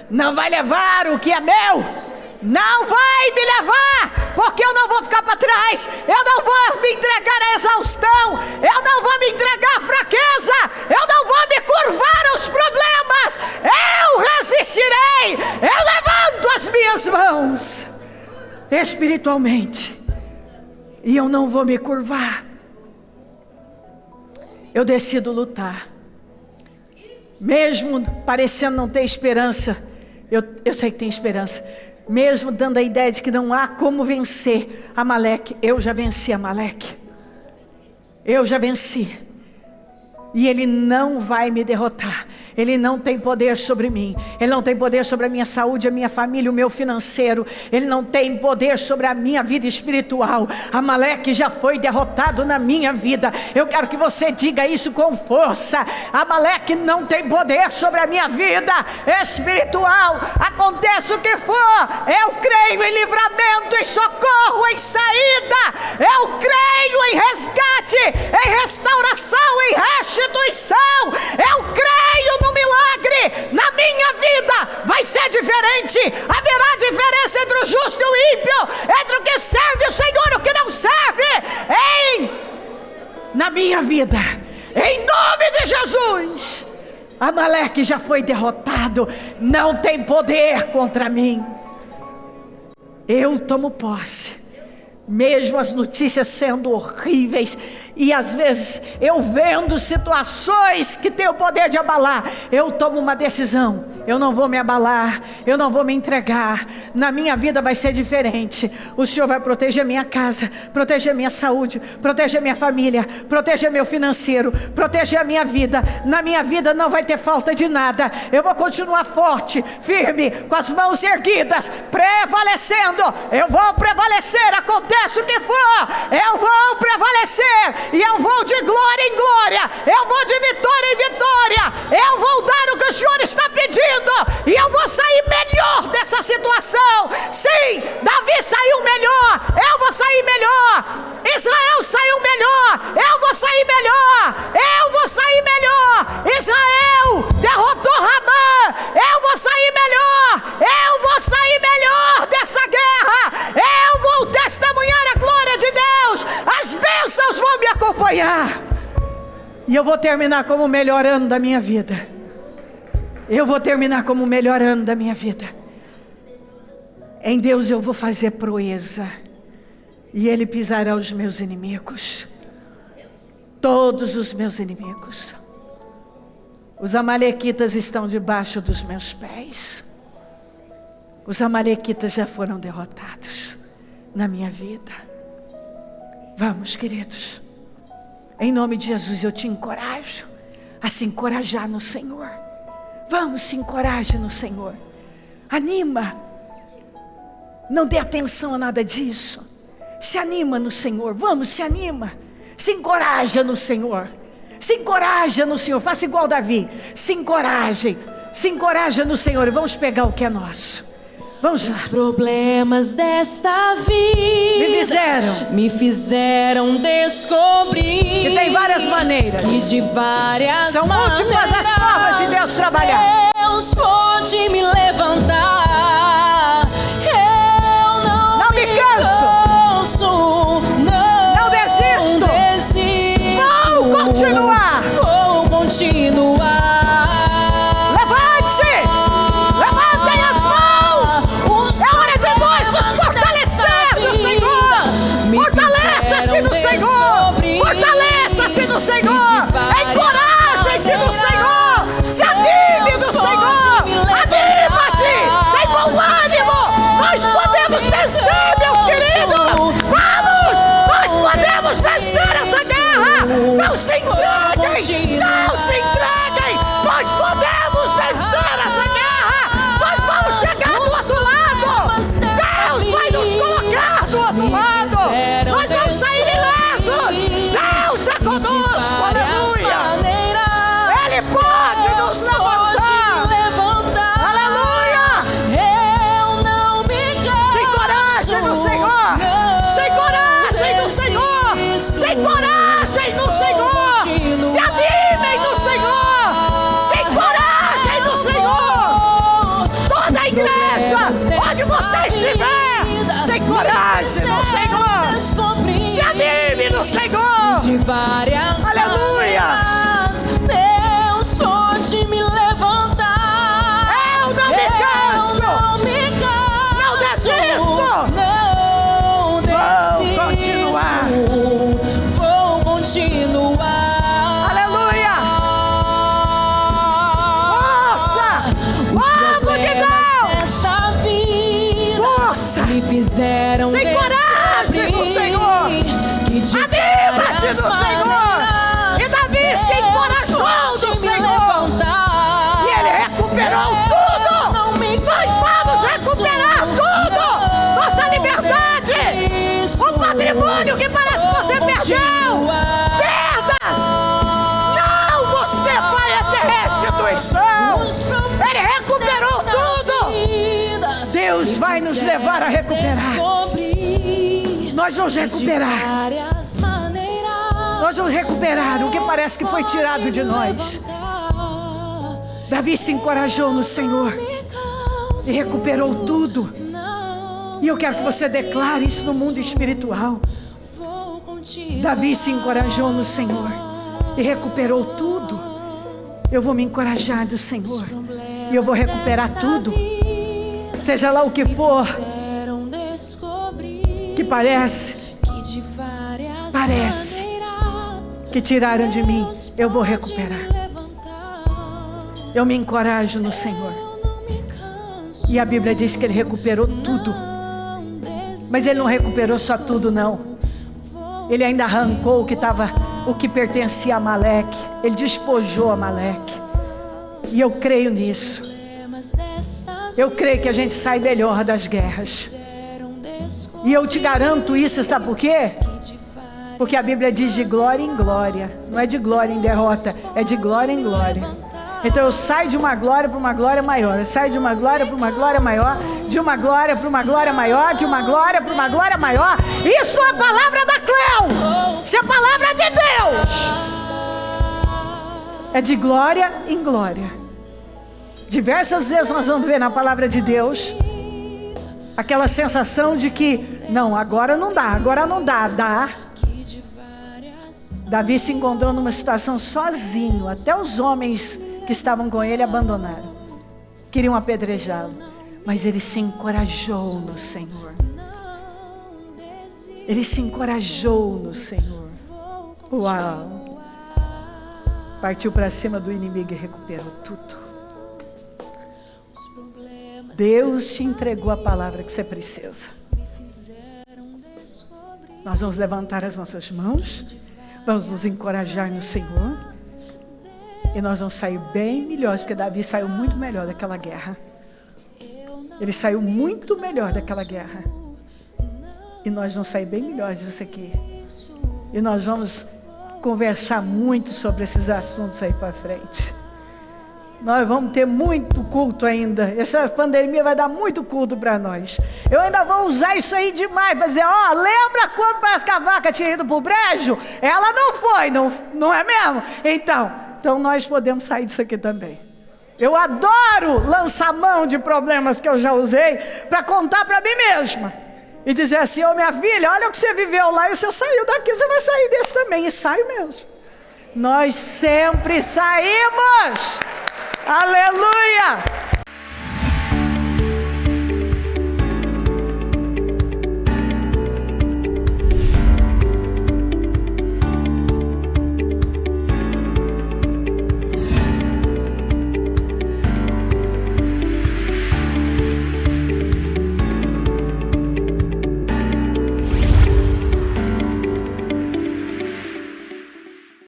Speaker 1: não vai levar o que é meu. Não vai me levar, porque eu não vou ficar para trás. Eu não vou me entregar à exaustão. Eu não vou me entregar à fraqueza. Eu não vou me curvar aos problemas. Eu resistirei. Eu levanto as minhas mãos espiritualmente e eu não vou me curvar. Eu decido lutar, mesmo parecendo não ter esperança. Eu sei que tem esperança. Mesmo dando a ideia de que não há como vencer Amaleque, eu já venci Amaleque. Eu já venci. E ele não vai me derrotar. Ele não tem poder sobre mim. Ele não tem poder sobre a minha saúde, a minha família, o meu financeiro. Ele não tem poder sobre a minha vida espiritual. Amaleque já foi derrotado na minha vida. Eu quero que você diga isso com força. Amaleque não tem poder sobre a minha vida espiritual. Aconteça o que for, eu creio em livramento, em socorro, em saída. Eu creio em resgate, em restauração, em restituição. Eu creio no milagre. Na minha vida vai ser diferente. Haverá diferença entre o justo e o ímpio, entre o que serve o Senhor e o que não serve. Na minha vida, em nome de Jesus, Amaleque já foi derrotado. Não tem poder contra mim. Eu tomo posse. Mesmo as notícias sendo horríveis, e às vezes eu vendo situações que têm o poder de abalar, eu tomo uma decisão: eu não vou me abalar, eu não vou me entregar. Na minha vida vai ser diferente. O Senhor vai proteger minha casa, proteger minha saúde, proteger minha família, proteger meu financeiro, proteger a minha vida. Na minha vida não vai ter falta de nada. Eu vou continuar forte, firme, com as mãos erguidas, prevalecendo. Eu vou prevalecer, aconteça o que for, eu vou prevalecer, e eu vou de glória em glória, eu vou de vitória em vitória. Eu vou dar o que o Senhor está pedindo, e eu vou sair melhor dessa situação. situação. Sim, Davi saiu melhor, eu vou sair melhor. Israel saiu melhor, eu vou sair melhor. Eu vou sair melhor. Israel derrotou Ramã, eu vou sair melhor. Eu vou sair melhor dessa guerra. Eu vou testemunhar a glória de Deus. As bênçãos vão me acompanhar. E eu vou terminar como o melhor ano da minha vida. Eu vou terminar como o melhor ano da minha vida. Em Deus eu vou fazer proeza. E Ele pisará os meus inimigos. Todos os meus inimigos. Os amalequitas estão debaixo dos meus pés. Os amalequitas já foram derrotados na minha vida. Vamos, queridos. Em nome de Jesus eu te encorajo a se encorajar no Senhor. Vamos, se encoraje no Senhor. Anima. Não dê atenção a nada disso. Se anima no Senhor. Vamos, se anima. Se encoraja no Senhor. Se encoraja no Senhor. Faça igual Davi. Se encoraje. Se encoraja no Senhor. E vamos pegar o que é nosso. Vamos lá.
Speaker 2: Os problemas desta vida me fizeram descobrir
Speaker 1: que tem várias maneiras.
Speaker 2: Que de várias
Speaker 1: são
Speaker 2: maneiras
Speaker 1: múltiplas as formas de Deus trabalhar.
Speaker 2: Deus pode me levantar. Eu não me canso. Não desisto.
Speaker 1: Vou continuar.
Speaker 2: Vou continuar.
Speaker 1: Fortaleça-se no Senhor. Encorajem-se no Senhor. Se anime no Senhor. Anima-te. Tem bom ânimo. Nós podemos vencer, meus queridos. Vamos. Nós podemos vencer essa guerra. Não se entreguem. Não se entreguem. Nós podemos vencer essa guerra. Nós vamos chegar do outro lado. Deus vai nos colocar do outro lado. Nós vamos sair ilesos. Deus é conosco, aleluia. Ele pode nos levantar. Aleluia.
Speaker 2: Eu não me canso.
Speaker 1: Sem coragem no Senhor. Sem coragem no Senhor. Sem coragem no Senhor. Se animem no Senhor. Sem coragem no Senhor. Toda a igreja, onde você estiver, sem coragem no Senhor. Se anime no Senhor.
Speaker 2: De várias
Speaker 1: aleluia.
Speaker 2: maneiras, Deus pode me levantar.
Speaker 1: Eu não me canso.
Speaker 2: Não me canso.
Speaker 1: Não desisto.
Speaker 2: Não desisto.
Speaker 1: Vou continuar.
Speaker 2: Vou continuar.
Speaker 1: Aleluia. Força. Fogo de Deus.
Speaker 2: Esta vida
Speaker 1: força.
Speaker 2: Me fizeram
Speaker 1: sem coragem no Senhor. Anima-te no Senhor. E Davi se encorajou no Senhor. E ele recuperou tudo. Nós vamos recuperar tudo. Nossa liberdade. O patrimônio que parece que você perdeu. Perdas. Não, você vai ter restituição. Ele recuperou tudo. Deus vai nos levar a recuperar. Nós vamos recuperar. Nós vamos recuperar o que parece que foi tirado de nós. Davi se encorajou no Senhor e recuperou tudo. E eu quero que você declare isso no mundo espiritual. Davi se encorajou no Senhor e recuperou tudo. Eu vou me encorajar do Senhor e eu vou recuperar tudo. Seja lá o que for que parece que tiraram de mim, eu vou recuperar. Eu me encorajo no Senhor. E a Bíblia diz que Ele recuperou tudo. Mas Ele não recuperou só tudo, não. Ele ainda arrancou o que pertencia a Amaleque. Ele despojou Amaleque. E eu creio nisso. Eu creio que a gente sai melhor das guerras. E eu te garanto isso, sabe por quê? Porque a Bíblia diz de glória em glória. Não é de glória em derrota, é de glória em glória. Então eu saio de uma glória para uma glória maior. Eu saio de uma glória para uma glória maior. De uma glória para uma glória maior. De uma glória para uma glória maior. Isso não é palavra da Cleo. Isso é palavra de Deus. É de glória em glória. Diversas vezes nós vamos ver na palavra de Deus aquela sensação de que não, agora não dá. Dá. Davi se encontrou numa situação sozinho. Até os homens que estavam com ele abandonaram. Queriam apedrejá-lo. Mas ele se encorajou no Senhor. Ele se encorajou no Senhor. Uau! Partiu para cima do inimigo e recuperou tudo. Deus te entregou a palavra que você precisa. Nós vamos levantar as nossas mãos. Vamos nos encorajar no Senhor. E nós vamos sair bem melhores, porque Davi saiu muito melhor daquela guerra. Ele saiu muito melhor daquela guerra. E nós vamos sair bem melhores disso aqui. E nós vamos conversar muito sobre esses assuntos aí para frente. Nós vamos ter muito culto ainda. Essa pandemia vai dar muito culto para nós. Eu ainda vou usar isso aí demais para dizer, lembra quando parece que a vaca tinha ido para o brejo? Ela não foi, não é mesmo? Então nós podemos sair disso aqui também. Eu adoro lançar mão de problemas que eu já usei para contar para mim mesma. E dizer assim, minha filha, olha o que você viveu lá e você saiu daqui, você vai sair desse também. E saio mesmo. Nós sempre saímos. Aleluia!